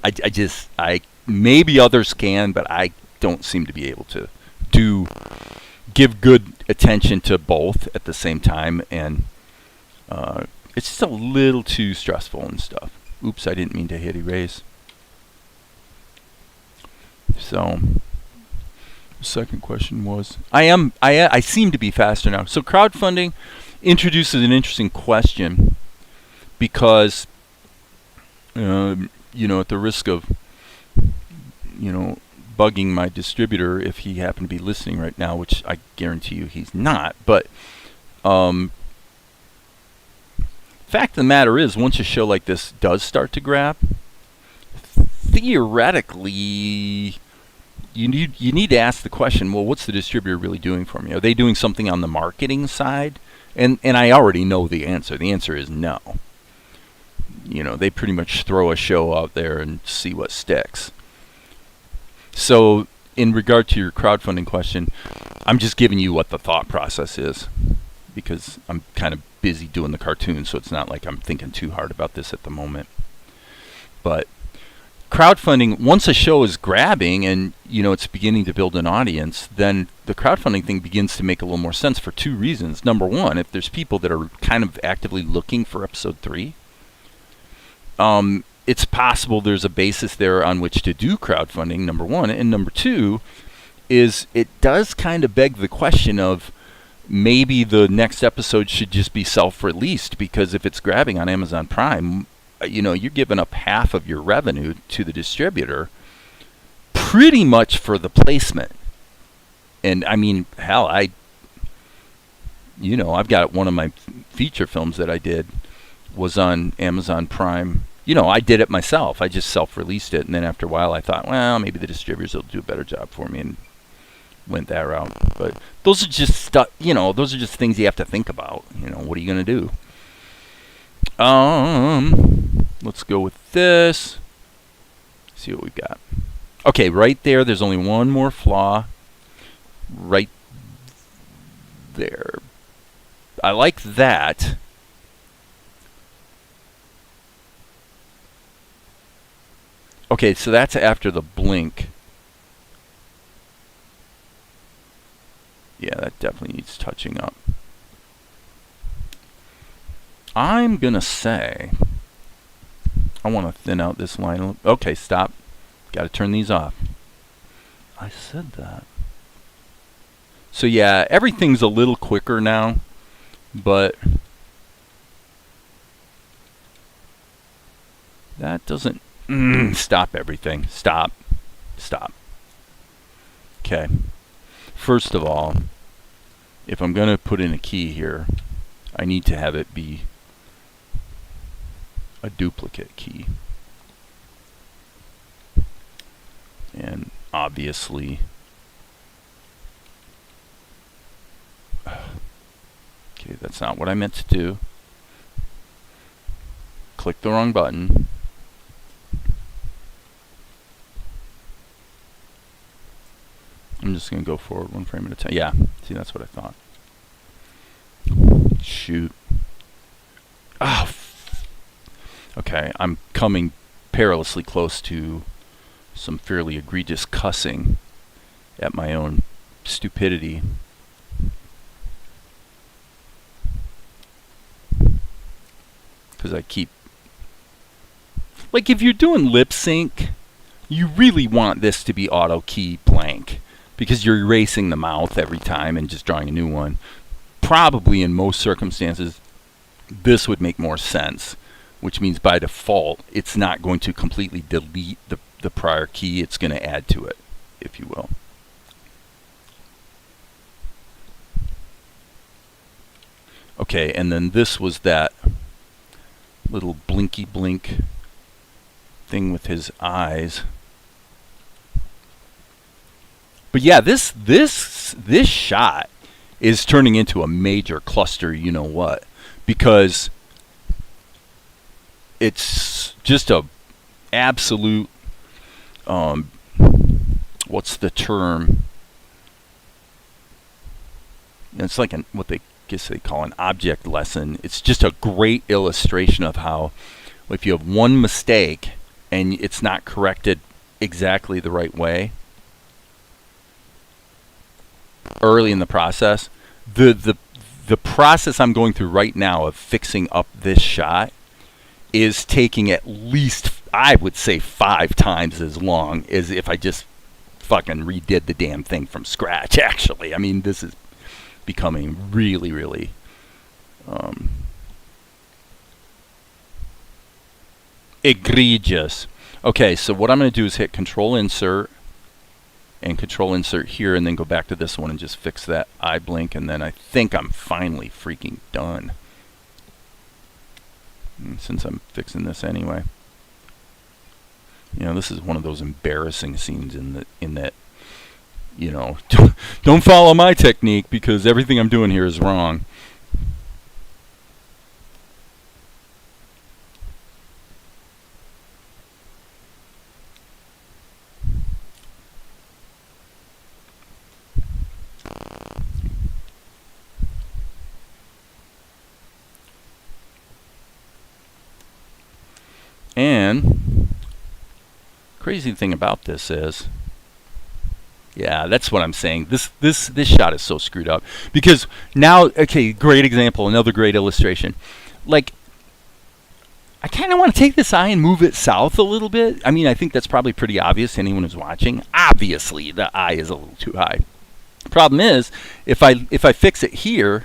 I maybe others can, but I don't seem to be able to give good attention to both at the same time, and it's just a little too stressful and stuff. Oops, I didn't mean to hit erase. So the second question was, I seem to be faster now. So crowdfunding introduces an interesting question because you know, at the risk of, you know, bugging my distributor if he happened to be listening right now, which I guarantee you he's not, but fact of the matter is, once a show like this does start to grab, theoretically you need to ask the question, well, what's the distributor really doing for me? Are they doing something on the marketing side? And I already know the answer. The answer is no. You know, they pretty much throw a show out there and see what sticks. So in regard to your crowdfunding question, I'm just giving you what the thought process is because I'm kind of busy doing the cartoon, so it's not like I'm thinking too hard about this at the moment. But crowdfunding, once a show is grabbing and, you know, it's beginning to build an audience, then the crowdfunding thing begins to make a little more sense for two reasons. Number one, if there's people that are kind of actively looking for episode 3, it's possible there's a basis there on which to do crowdfunding, number one. And number two is it does kind of beg the question of maybe the next episode should just be self-released, because if it's grabbing on Amazon Prime, you know, you're giving up half of your revenue to the distributor pretty much for the placement. And I mean, hell, I've got one of my feature films that I did was on Amazon Prime. You know, I did it myself. I just self-released it, and then after a while I thought, well, maybe the distributors will do a better job for me, and went that route. But those are just stuff, you know, those are just things you have to think about. You know, what are you going to do? Let's go with this. See what we've got. Okay, right there's only one more flaw. Right there. I like that. Okay, so that's after the blink. Yeah, that definitely needs touching up. I'm going to say, I want to thin out this line a little. Okay, stop. Got to turn these off. I said that. So yeah, everything's a little quicker now, but that doesn't... stop everything. Stop. Okay. First of all, if I'm going to put in a key here, I need to have it be a duplicate key. And obviously, okay, that's not what I meant to do. Click the wrong button. I'm just going to go forward one frame at a time. Yeah, see, that's what I thought. Shoot. Oh, okay, I'm coming perilously close to some fairly egregious cussing at my own stupidity. Because I keep... Like, if you're doing lip sync, you really want this to be auto key blank, because you're erasing the mouth every time and just drawing a new one. Probably in most circumstances, this would make more sense, which means by default, it's not going to completely delete the prior key. It's going to add to it, if you will. Okay, and then this was that little blinky blink thing with his eyes. But yeah, this shot is turning into a major cluster, you know what? Because it's just a absolute what's the term? It's like what they guess they call an object lesson. It's just a great illustration of how if you have one mistake and it's not corrected exactly the right way early in the process, the process I'm going through right now of fixing up this shot is taking at least, I would say, 5 times as long as if I just fucking redid the damn thing from scratch, actually. I mean, this is becoming really, really egregious. Okay, so what I'm going to do is hit Control Insert and Control Insert here, and then go back to this one and just fix that eye blink, and then I think I'm finally freaking done. And since I'm fixing this anyway, you know, this is one of those embarrassing scenes in that, you know, don't follow my technique because everything I'm doing here is wrong. And crazy thing about this is, yeah, that's what I'm saying. This shot is so screwed up because now, okay, great example, another great illustration. Like, I kind of want to take this eye and move it south a little bit. I mean, I think that's probably pretty obvious to anyone who's watching. Obviously, the eye is a little too high. Problem is, if I fix it here,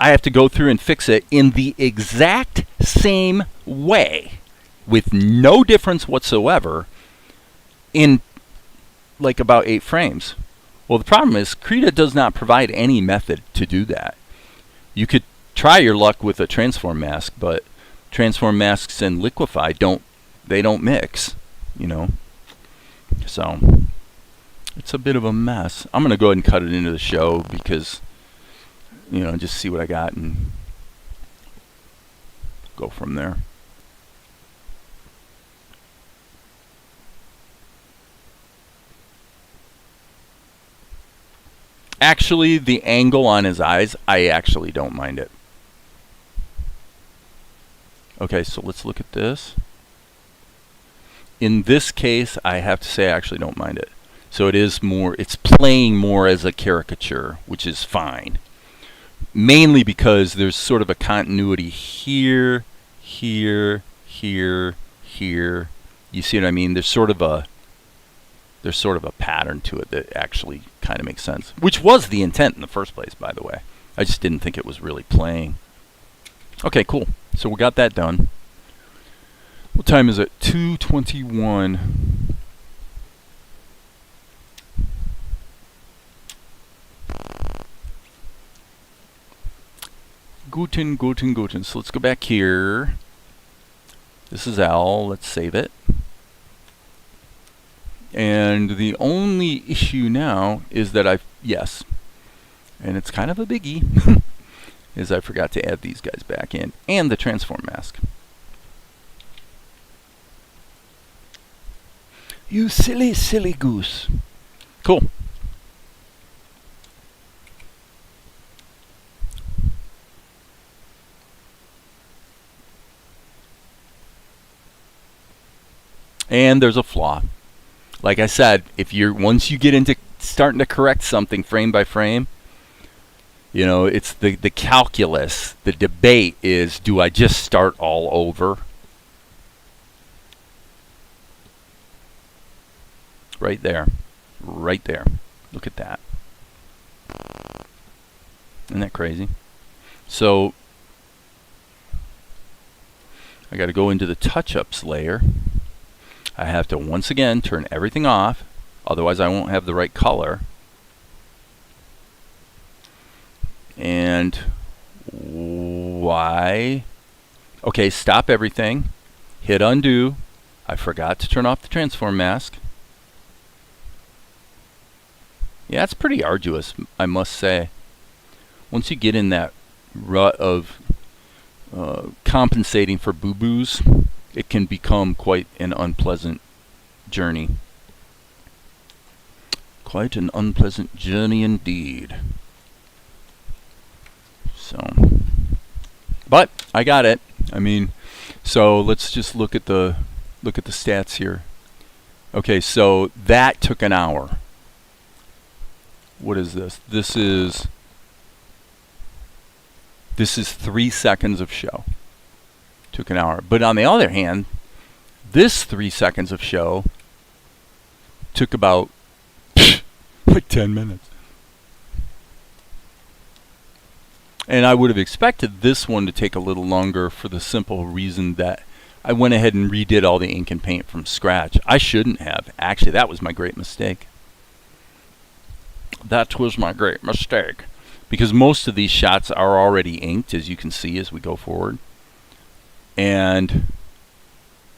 I have to go through and fix it in the exact same way, with no difference whatsoever, in like about 8 frames. Well, the problem is Krita does not provide any method to do that. You could try your luck with a transform mask, but transform masks and liquify don't mix, you know. So it's a bit of a mess. I'm gonna go ahead and cut it into the show because, you know, just see what I got and go from there. Actually, the angle on his eyes, I actually don't mind it. Okay, so let's look at this. In this case, I have to say I actually don't mind it. So it is more, it's playing more as a caricature, which is fine. Mainly because there's sort of a continuity here, here, here, here. You see what I mean? There's sort of a pattern to it that actually kind of makes sense, which was the intent in the first place, by the way. I just didn't think it was really playing. Okay, cool. So we got that done. What time is it? 2:21. Guten. So let's go back here. This is Al. Let's save it. And the only issue now is that yes, and it's kind of a biggie, is I forgot to add these guys back in, and the transform mask. You silly, silly goose. Cool. And there's a flaw. Like I said, once you get into starting to correct something frame by frame, you know, it's the calculus, the debate is, do I just start all over? Right there. Right there. Look at that. Isn't that crazy? So I got to go into the touch-ups layer. I have to once again turn everything off, otherwise I won't have the right color. And why? Okay, stop everything. Hit undo. I forgot to turn off the transform mask. Yeah, it's pretty arduous, I must say. Once you get in that rut of compensating for boo-boos, it can become quite an unpleasant journey. Quite an unpleasant journey indeed. So, but I got it. I mean, so let's just look at the stats here. Okay, so that took an hour. What is this? This is 3 seconds of show. Took an hour. But on the other hand, this 3 seconds of show took about like 10 minutes. And I would have expected this one to take a little longer for the simple reason that I went ahead and redid all the ink and paint from scratch. I shouldn't have. Actually, that was my great mistake. That was my great mistake. Because most of these shots are already inked, as you can see as we go forward. And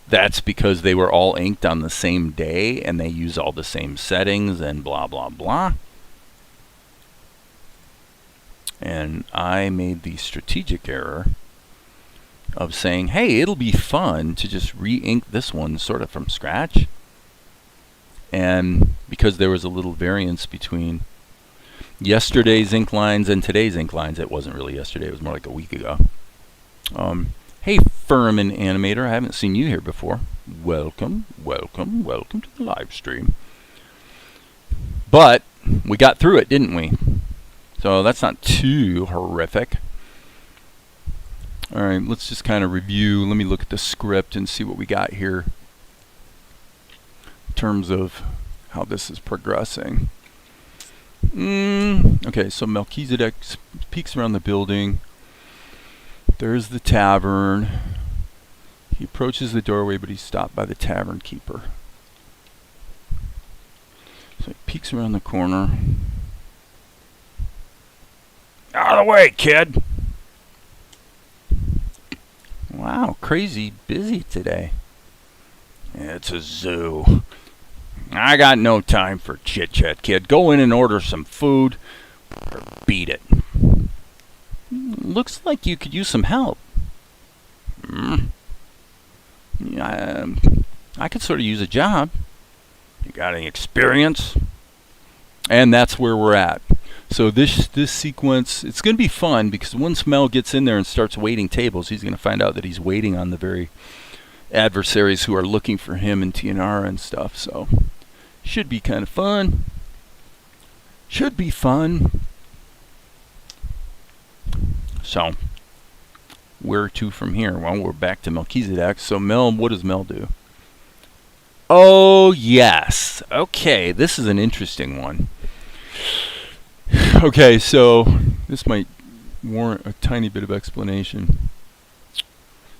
that's because they were all inked on the same day and they use all the same settings and blah, blah, blah. And I made the strategic error of saying, hey, it'll be fun to just re-ink this one sort of from scratch. And because there was a little variance between yesterday's ink lines and today's ink lines, it wasn't really yesterday, it was more like a week ago. Hey, Furman Animator, I haven't seen you here before. Welcome, welcome, welcome to the live stream. But we got through it, didn't we? So that's not too horrific. All right, let's just kind of review. Let me look at the script and see what we got here in terms of how this is progressing. Okay, so Melchizedek peeks around the building. There's the tavern. He approaches the doorway, but he's stopped by the tavern keeper. So he peeks around the corner. Out of the way, kid! Wow, crazy busy today. It's a zoo. I got no time for chit-chat, kid. Go in and order some food, or beat it. Looks like you could use some help. Yeah, I could sort of use a job. You got any experience? And that's where we're at. So this sequence, it's going to be fun because once Mel gets in there and starts waiting tables, he's going to find out that he's waiting on the very adversaries who are looking for him and Tianara and stuff. So should be kind of fun. Should be fun. So where to from here? Well, we're back to Melchizedek. So Mel, what does Mel do? Oh, yes. Okay, this is an interesting one. Okay, so this might warrant a tiny bit of explanation.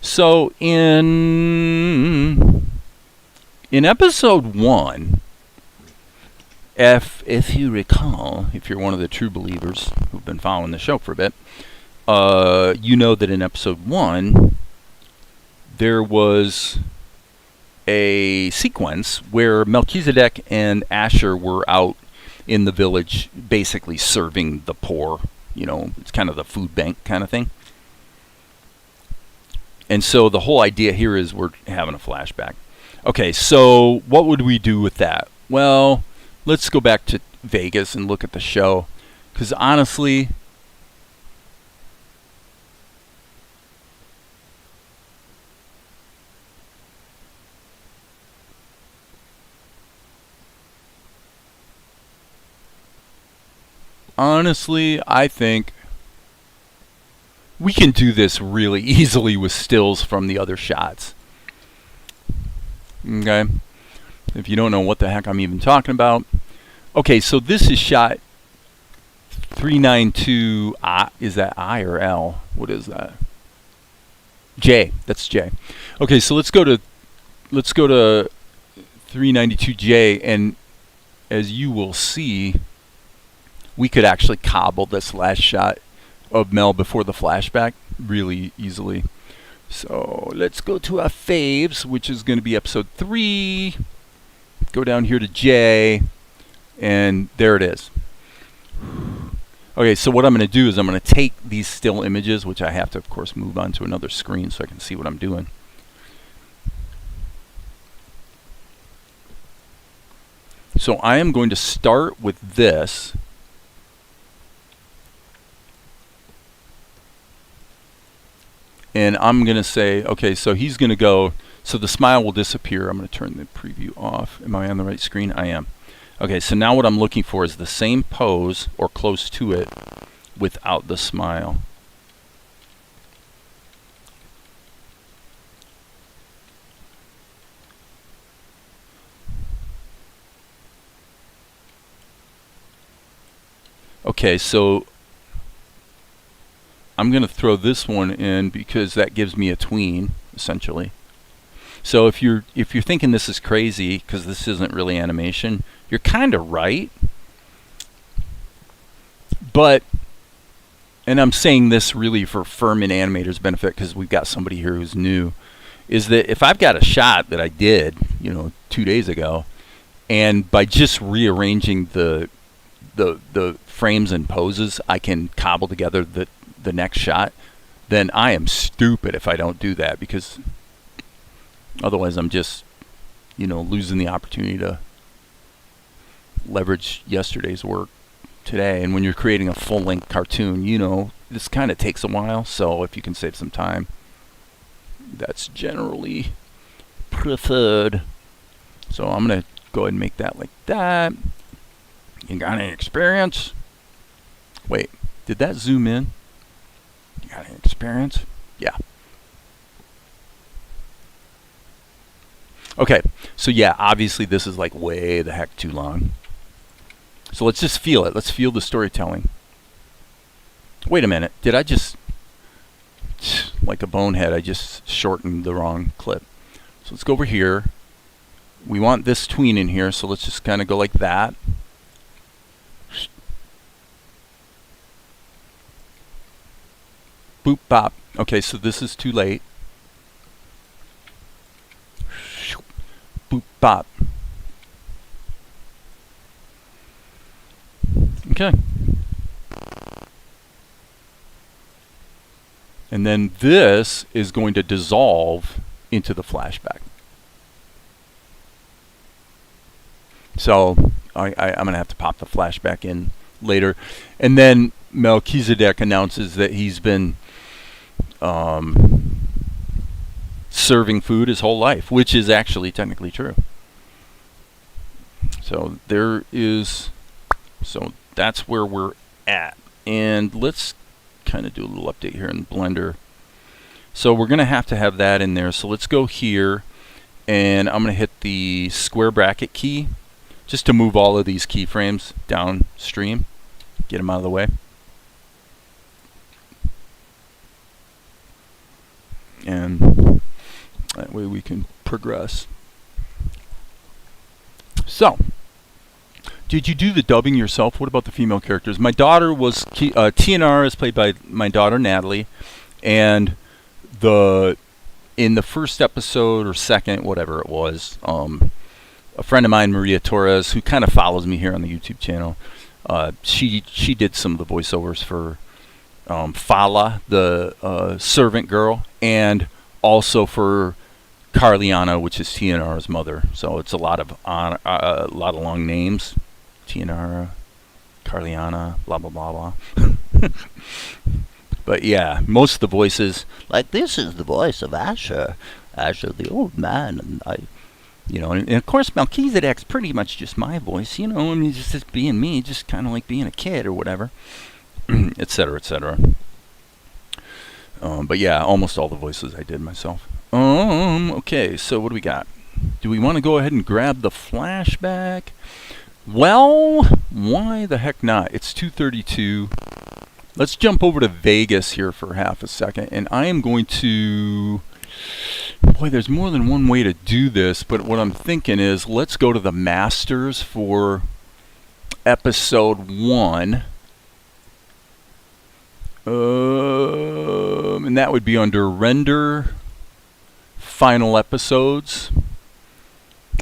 So in episode 1, if you recall, if you're one of the true believers who've been following the show for a bit, you know that in episode 1 there was a sequence where Melchizedek and Asher were out in the village basically serving the poor. You know, it's kind of the food bank kind of thing. And so the whole idea here is we're having a flashback. Okay, so what would we do with that? Well, let's go back to Vegas and look at the show. Because honestly, I think we can do this really easily with stills from the other shots. Okay? If you don't know what the heck I'm even talking about. Okay, so this is shot 392. Is that I or L? What is that? J. That's J. Okay, so let's go to 392J, and as you will see, we could actually cobble this last shot of Mel before the flashback really easily. So let's go to our faves, which is going to be episode 3. Go down here to J, and there it is. Okay, so what I'm going to do is I'm going to take these still images, which I have to, of course, move on to another screen so I can see what I'm doing. So I am going to start with this. And I'm going to say, okay, so he's going to go, so the smile will disappear. I'm going to turn the preview off. Am I on the right screen? I am. Okay, so now what I'm looking for is the same pose, or close to it, without the smile. Okay, so I'm going to throw this one in because that gives me a tween, essentially. So if you're thinking this is crazy because this isn't really animation, you're kind of right. But, and I'm saying this really for Furman animators' benefit because we've got somebody here who's new, is that if I've got a shot that I did, 2 days ago, and by just rearranging the frames and poses, I can cobble together the next shot, then I am stupid if I don't do that, because otherwise I'm just, losing the opportunity to leverage yesterday's work today. And when you're creating a full-length cartoon, this kind of takes a while, so if you can save some time, that's generally preferred. So I'm going to go ahead and make that like that. You got any experience? Wait, did that zoom in? You got any experience? Yeah. Okay, so yeah, obviously this is like way the heck too long. So let's just feel it. Let's feel the storytelling. Wait a minute, did I just, like a bonehead, I just shortened the wrong clip. So let's go over here. We want this tween in here, so let's just kind of go like that. Boop bop. Okay, so this is too late. Boop bop. Okay. And then this is going to dissolve into the flashback. So I'm going to have to pop the flashback in later. And then Melchizedek announces that he's been serving food his whole life, which is actually technically true. So there is, so that's where we're at. And let's kind of do a little update here in Blender. So we're going to have that in there. So let's go here, and I'm going to hit the square bracket key just to move all of these keyframes downstream, get them out of the way. And that way we can progress. So, did you do the dubbing yourself? What about the female characters? My daughter was, TNR is played by my daughter Natalie, and in the first episode or second, whatever it was, a friend of mine, Maria Torres, who kind of follows me here on the YouTube channel, she did some of the voiceovers for Fala, the servant girl, and also for Carliana, which is TNR's mother. So it's a lot of long names. TNR, Carliana, blah blah blah blah. But yeah, most of the voices, like this is the voice of Asher, the old man, and and of course Melchizedek's pretty much just my voice. I mean, just being me, just kind of like being a kid or whatever, etc., etc. But yeah, almost all the voices I did myself. Okay, so what do we got? Do we want to go ahead and grab the flashback? Well, why the heck not? It's 2:32. Let's jump over to Vegas here for half a second, and I am going to... Boy, there's more than one way to do this, but what I'm thinking is let's go to the masters for episode 1. And that would be under render final episodes.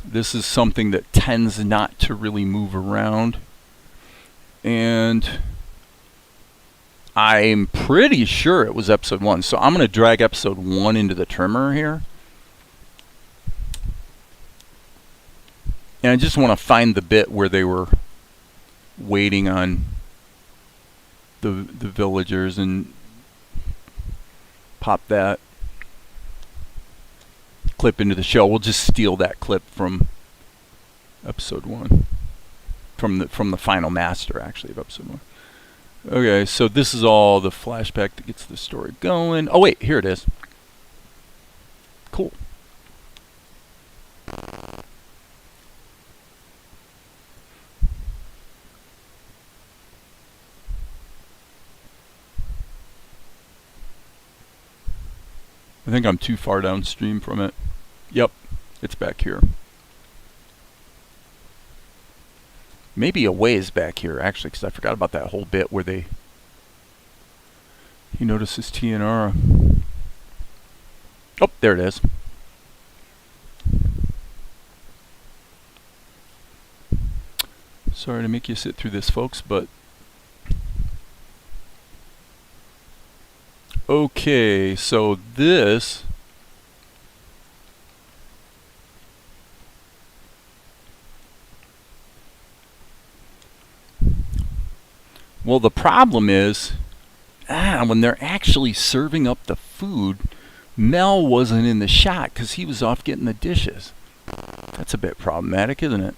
This is something that tends not to really move around. And I'm pretty sure it was episode 1. So I'm going to drag episode 1 into the trimmer here. And I just want to find the bit where they were waiting on the villagers and pop that clip into the show. We'll just steal that clip from episode 1. From the final master, actually, of episode 1. Okay, so this is all the flashback that gets the story going. Oh wait, here it is. Cool. I think I'm too far downstream from it. Yep, it's back here. Maybe a ways back here, actually, because I forgot about that whole bit where he notices TNR. Oh, there it is. Sorry to make you sit through this, folks, but... Okay, so this... Well, the problem is, when they're actually serving up the food, Mel wasn't in the shot because he was off getting the dishes. That's a bit problematic, isn't it?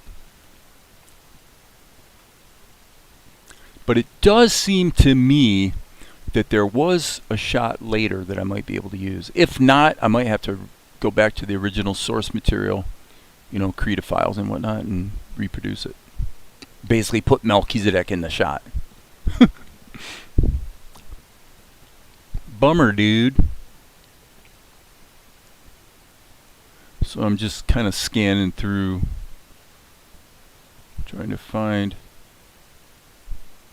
But it does seem to me that there was a shot later that I might be able to use. If not, I might have to go back to the original source material, Krita files and whatnot, and reproduce it. Basically put Melchizedek in the shot. Bummer, dude. So I'm just kind of scanning through, trying to find...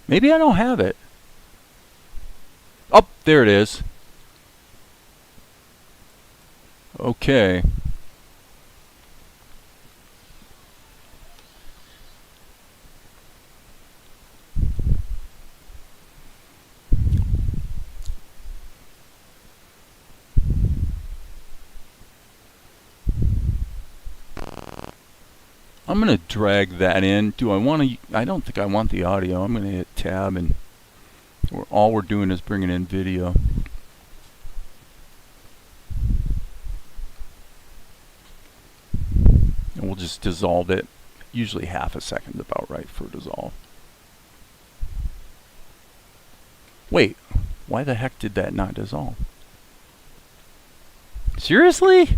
Maybe I don't have it. Oh, there it is. Okay. I'm going to drag that in. Do I want to... I don't think I want the audio. I'm going to hit tab, and all we're doing is bringing in video. And we'll just dissolve it. Usually half a second is about right for dissolve. Wait, why the heck did that not dissolve? Seriously?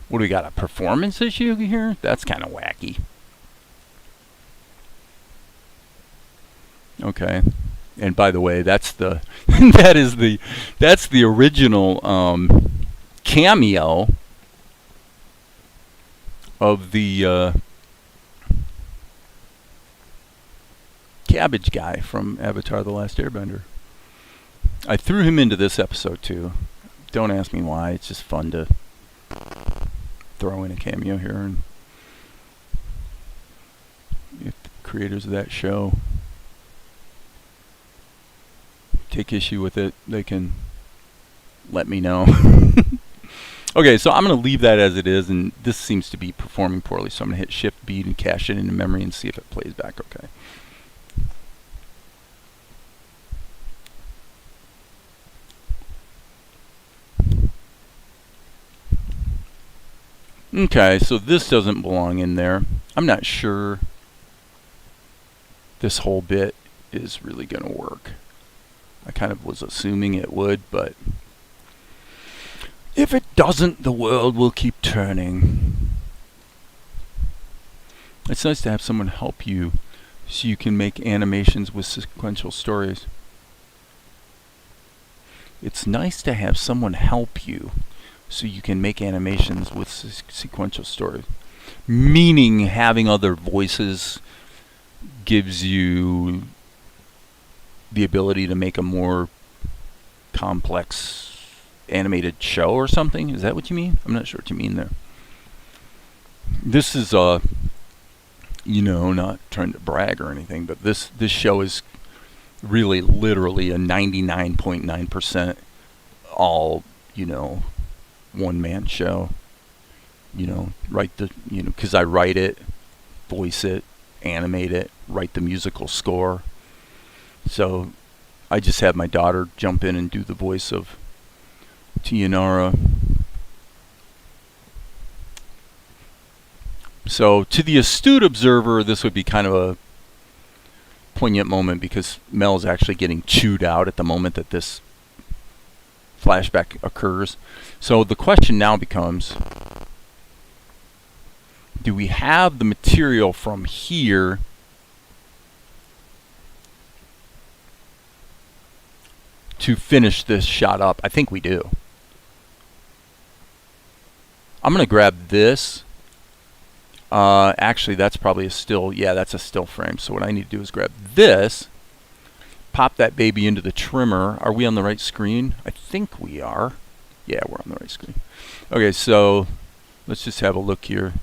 What do we got, a performance issue here? That's kind of wacky. Okay. And by the way, that's the that's the original cameo of the cabbage guy from Avatar: The Last Airbender. I threw him into this episode too. Don't ask me why. It's just fun to throw in a cameo here, and if the creators of that show take issue with it, they can let me know. Okay, so I'm going to leave that as it is, and this seems to be performing poorly, so I'm going to hit Shift B and cache it into memory and see if it plays back okay. Okay, so this doesn't belong in there. I'm not sure this whole bit is really going to work. I kind of was assuming it would, but if it doesn't, the world will keep turning. It's nice to have someone help you so you can make animations with sequential stories. It's nice to have someone help you so you can make animations with sequential stories. Meaning having other voices gives you the ability to make a more complex animated show or something. Is that what you mean? I'm not sure what you mean there. This is you know, not trying to brag or anything, but this show is really literally a 99.9% all, you know, one-man show. You know, because I write it, voice it, animate it, write the musical score. So I just have my daughter jump in and do the voice of Tianara. So to the astute observer, this would be kind of a poignant moment because Mel's actually getting chewed out at the moment that this flashback occurs. So the question now becomes, do we have the material from here to finish this shot up? I think we do. I'm going to grab this. Actually, that's probably a still. Yeah, that's a still frame. So what I need to do is grab this, pop that baby into the trimmer. Are we on the right screen? I think we are. Yeah, we're on the right screen. Okay, so let's just have a look here.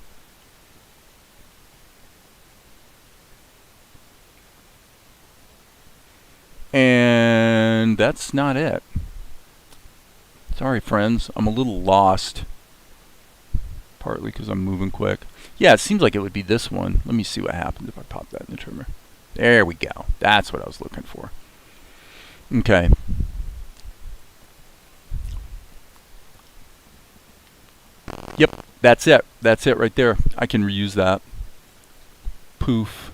And that's not it. Sorry, friends. I'm a little lost. Partly because I'm moving quick. Yeah, it seems like it would be this one. Let me see what happens if I pop that in the trimmer. There we go. That's what I was looking for. Okay. Yep, that's it. That's it right there. I can reuse that. Poof.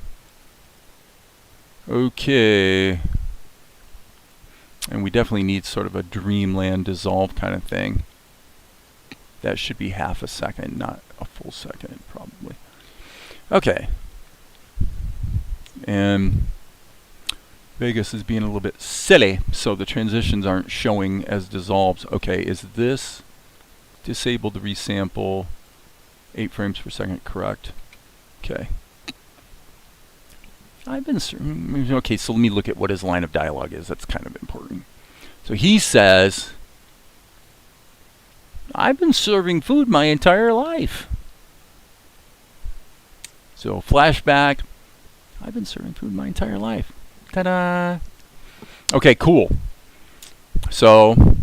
Okay. And we definitely need sort of a dreamland dissolve kind of thing. That should be half a second, not a full second, probably. Okay. And Vegas is being a little bit silly, so the transitions aren't showing as dissolves. Okay, is this disabled resample 8 frames per second correct? Okay. Okay, so let me look at what his line of dialogue is. That's kind of important. So he says, I've been serving food my entire life. So flashback, I've been serving food my entire life. Ta-da! Okay, cool. So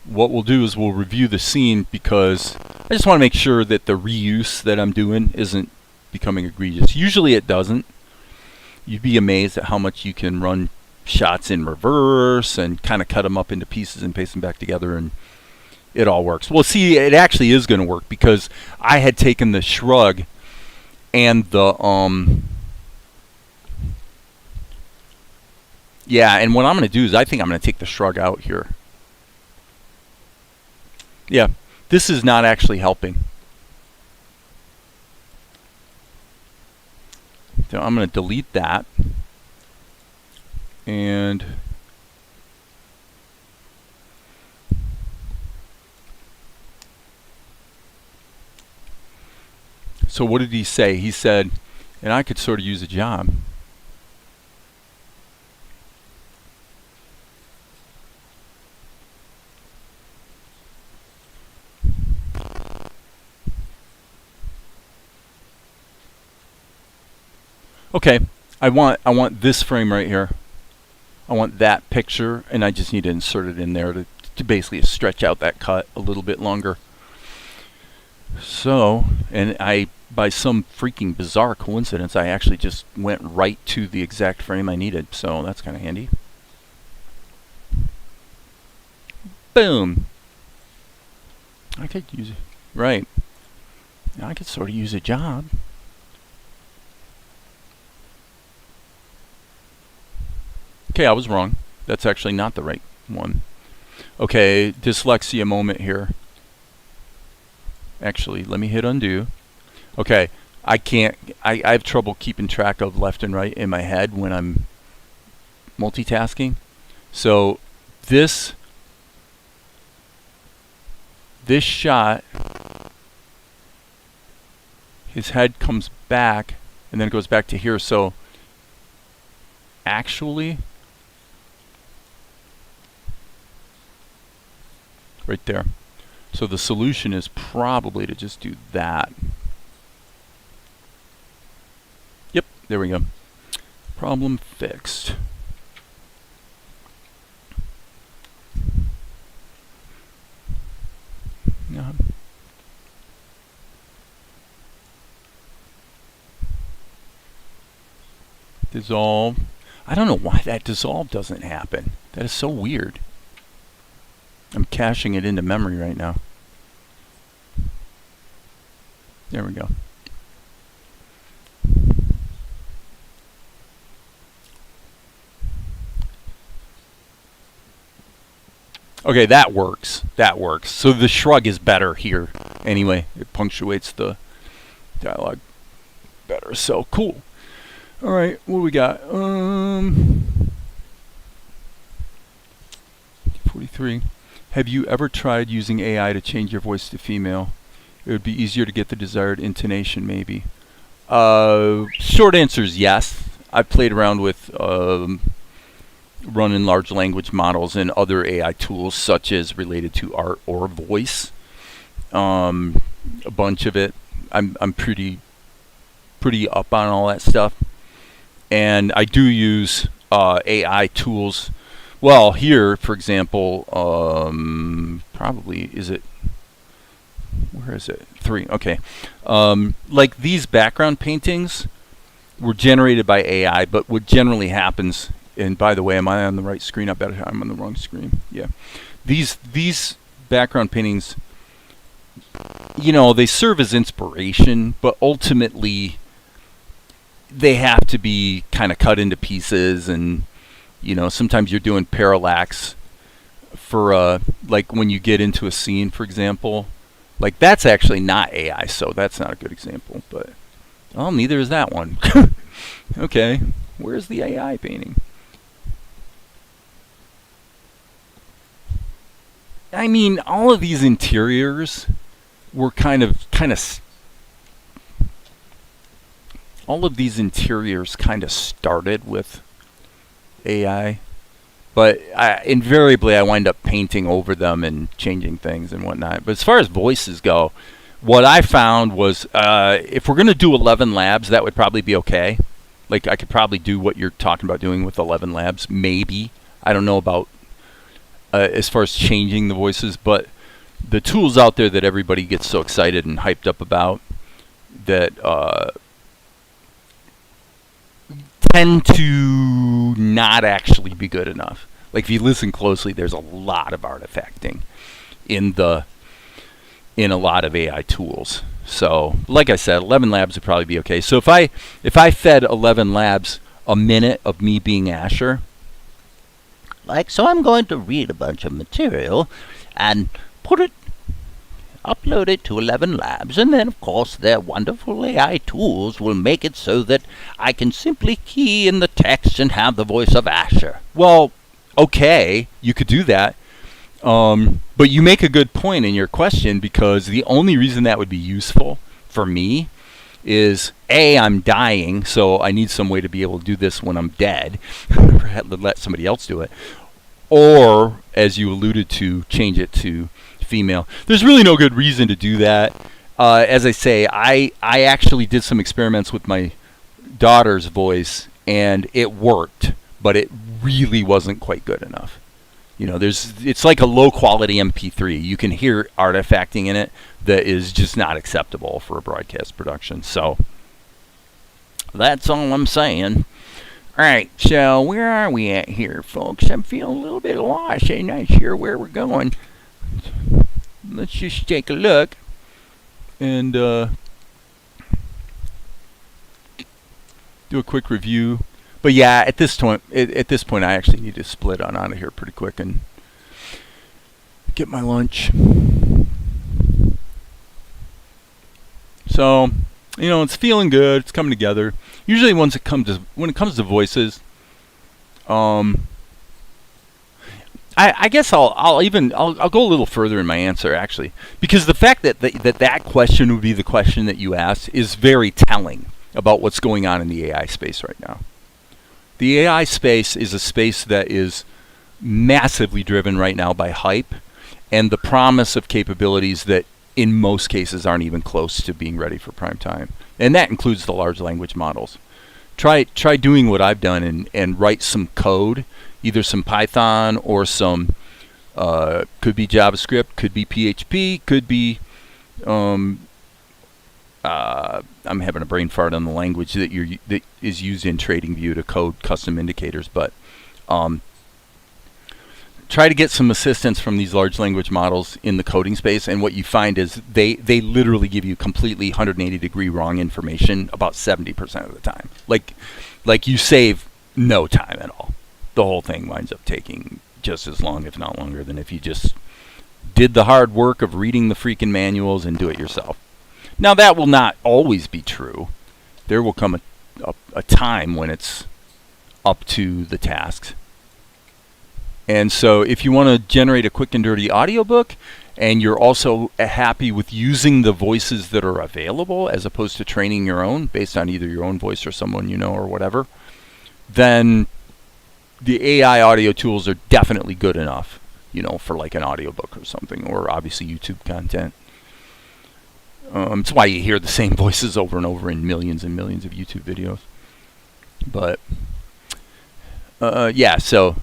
what we'll do is we'll review the scene because I just want to make sure that the reuse that I'm doing isn't becoming egregious. Usually it doesn't. You'd be amazed at how much you can run shots in reverse and kind of cut them up into pieces and paste them back together, and it all works. Well, see, it actually is going to work because I had taken the shrug and the yeah, and what I'm going to do is I think I'm going to take the shrug out here. Yeah, this is not actually helping. So I'm going to delete that. And so what did he say? He said, and I could sort of use a job. Okay, I want this frame right here. I want that picture, and I just need to insert it in there to basically stretch out that cut a little bit longer. So, and by some freaking bizarre coincidence, I actually just went right to the exact frame I needed, so that's kind of handy. Boom. I could use it. Right. I could sort of use a job. Okay, I was wrong. That's actually not the right one. Okay, dyslexia moment here. Actually, let me hit undo. Okay, I can't. I have trouble keeping track of left and right in my head when I'm multitasking. So this shot, his head comes back and then it goes back to here. So actually, right there. So the solution is probably to just do that. Yep, there we go. Problem fixed. Yeah. Dissolve. I don't know why that dissolve doesn't happen. That is so weird. I'm caching it into memory right now. There we go. Okay, that works. That works. So the shrug is better here. Anyway, it punctuates the dialogue better. So cool. All right, what do we got? 43. Have you ever tried using AI to change your voice to female? It would be easier to get the desired intonation, maybe. Short answer is yes. I've played around with running large language models and other AI tools, such as related to art or voice. A bunch of it. I'm pretty up on all that stuff, and I do use AI tools. Well, here, for example, probably is it? Where is it? 3. Okay. Like these background paintings were generated by AI, but what generally happens, and by the way, am I on the right screen? I bet I'm on the wrong screen. Yeah. These background paintings, you know, they serve as inspiration, but ultimately they have to be kind of cut into pieces, and you know, sometimes you're doing parallax for like when you get into a scene, for example. Like that's actually not AI, so that's not a good example, but well, neither is that one. Okay, where's the AI painting? I mean, all of these interiors were all of these interiors kind of started with AI, but invariably I wind up painting over them and changing things and whatnot. But as far as voices go, what I found was if we're going to do 11 labs, that would probably be okay. Like I could probably do what you're talking about doing with 11 labs, maybe. I don't know about as far as changing the voices, but the tools out there that everybody gets so excited and hyped up about that tend to not actually be good enough. Like if you listen closely, there's a lot of artifacting in a lot of AI tools. So, like I said, 11 labs would probably be okay. So if I fed 11 labs a minute of me being Asher, like, so I'm going to read a bunch of material and upload it to 11 labs, and then of course their wonderful AI tools will make it so that I can simply key in the text and have the voice of Asher. Well, okay, you could do that, but you make a good point in your question, because the only reason that would be useful for me is A, I'm dying, so I need some way to be able to do this when I'm dead, let somebody else do it, or, as you alluded to, change it to female. There's really no good reason to do that. As I say, I actually did some experiments with my daughter's voice, and it worked, but it really wasn't quite good enough. You know, it's like a low-quality MP3. You can hear artifacting in it that is just not acceptable for a broadcast production. So that's all I'm saying. All right, so where are we at here, folks? I'm feeling a little bit lost. I'm not sure where we're going. Let's just take a look and do a quick review. But yeah, at this point, I actually need to split on out of here pretty quick and get my lunch. So You know, it's feeling good. It's coming together. Usually, when it comes to voices, I guess I'll go a little further in my answer, actually, because the fact that question would be the question that you asked is very telling about what's going on in the AI space right now. The AI space is a space that is massively driven right now by hype and the promise of capabilities that in most cases aren't even close to being ready for prime time. And that includes the large language models. Try doing what I've done and write some code, either some Python or some, could be JavaScript, could be PHP, could be, I'm having a brain fart on the language that is used in TradingView to code custom indicators, but try to get some assistance from these large language models in the coding space, and what you find is they literally give you completely 180-degree wrong information about 70% of the time. Like you save no time at all. The whole thing winds up taking just as long, if not longer, than if you just did the hard work of reading the freaking manuals and do it yourself. Now, that will not always be true. There will come a time when it's up to the tasks. And so if you want to generate a quick and dirty audiobook and you're also happy with using the voices that are available as opposed to training your own based on either your own voice or someone you know or whatever, then the AI audio tools are definitely good enough, you know, for like an audiobook or something, or obviously YouTube content. It's why you hear the same voices over and over in millions and millions of YouTube videos. But yeah, so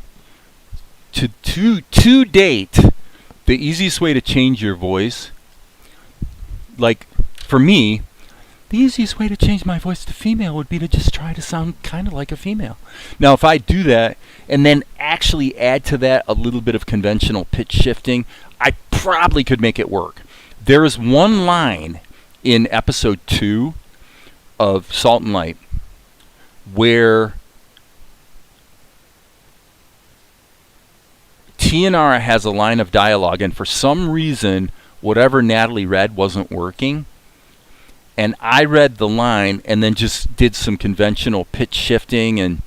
to date, the easiest way to change your voice, like for me, the easiest way to change my voice to female would be to just try to sound kind of like a female. Now, if I do that and then actually add to that a little bit of conventional pitch shifting, I probably could make it work. There is one line in episode 2 of Salt and Light where Tianara has a line of dialogue, and for some reason, whatever Natalie read wasn't working. And I read the line and then just did some conventional pitch shifting and,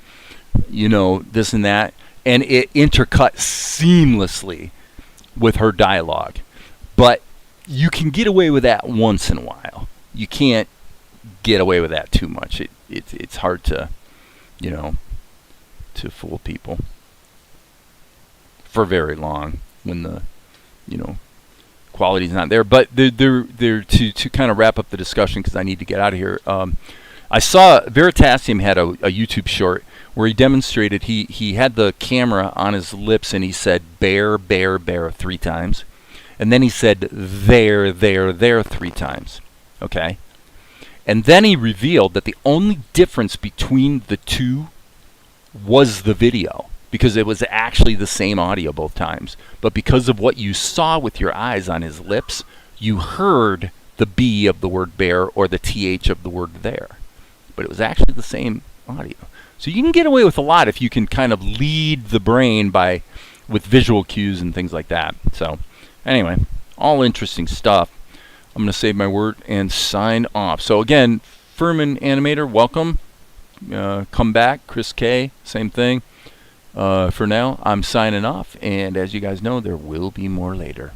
you know, this and that. And it intercut seamlessly with her dialogue. But you can get away with that once in a while. You can't get away with that too much. It's hard to, you know, to fool people for very long when the, you know, quality's not there. But they're to kind of wrap up the discussion, because I need to get out of here. I saw Veritasium had a YouTube short where he demonstrated he had the camera on his lips and he said bear, bear, bear 3 times, and then he said there 3 times. Okay, and then he revealed that the only difference between the two was the video, because it was actually the same audio both times. But because of what you saw with your eyes on his lips, you heard the B of the word bear or the TH of the word there. But it was actually the same audio. So you can get away with a lot if you can kind of lead the brain with visual cues and things like that. So anyway, all interesting stuff. I'm going to save my word and sign off. So again, Furman Animator, welcome. Come back. Chris K, same thing. For now, I'm signing off, and as you guys know, there will be more later.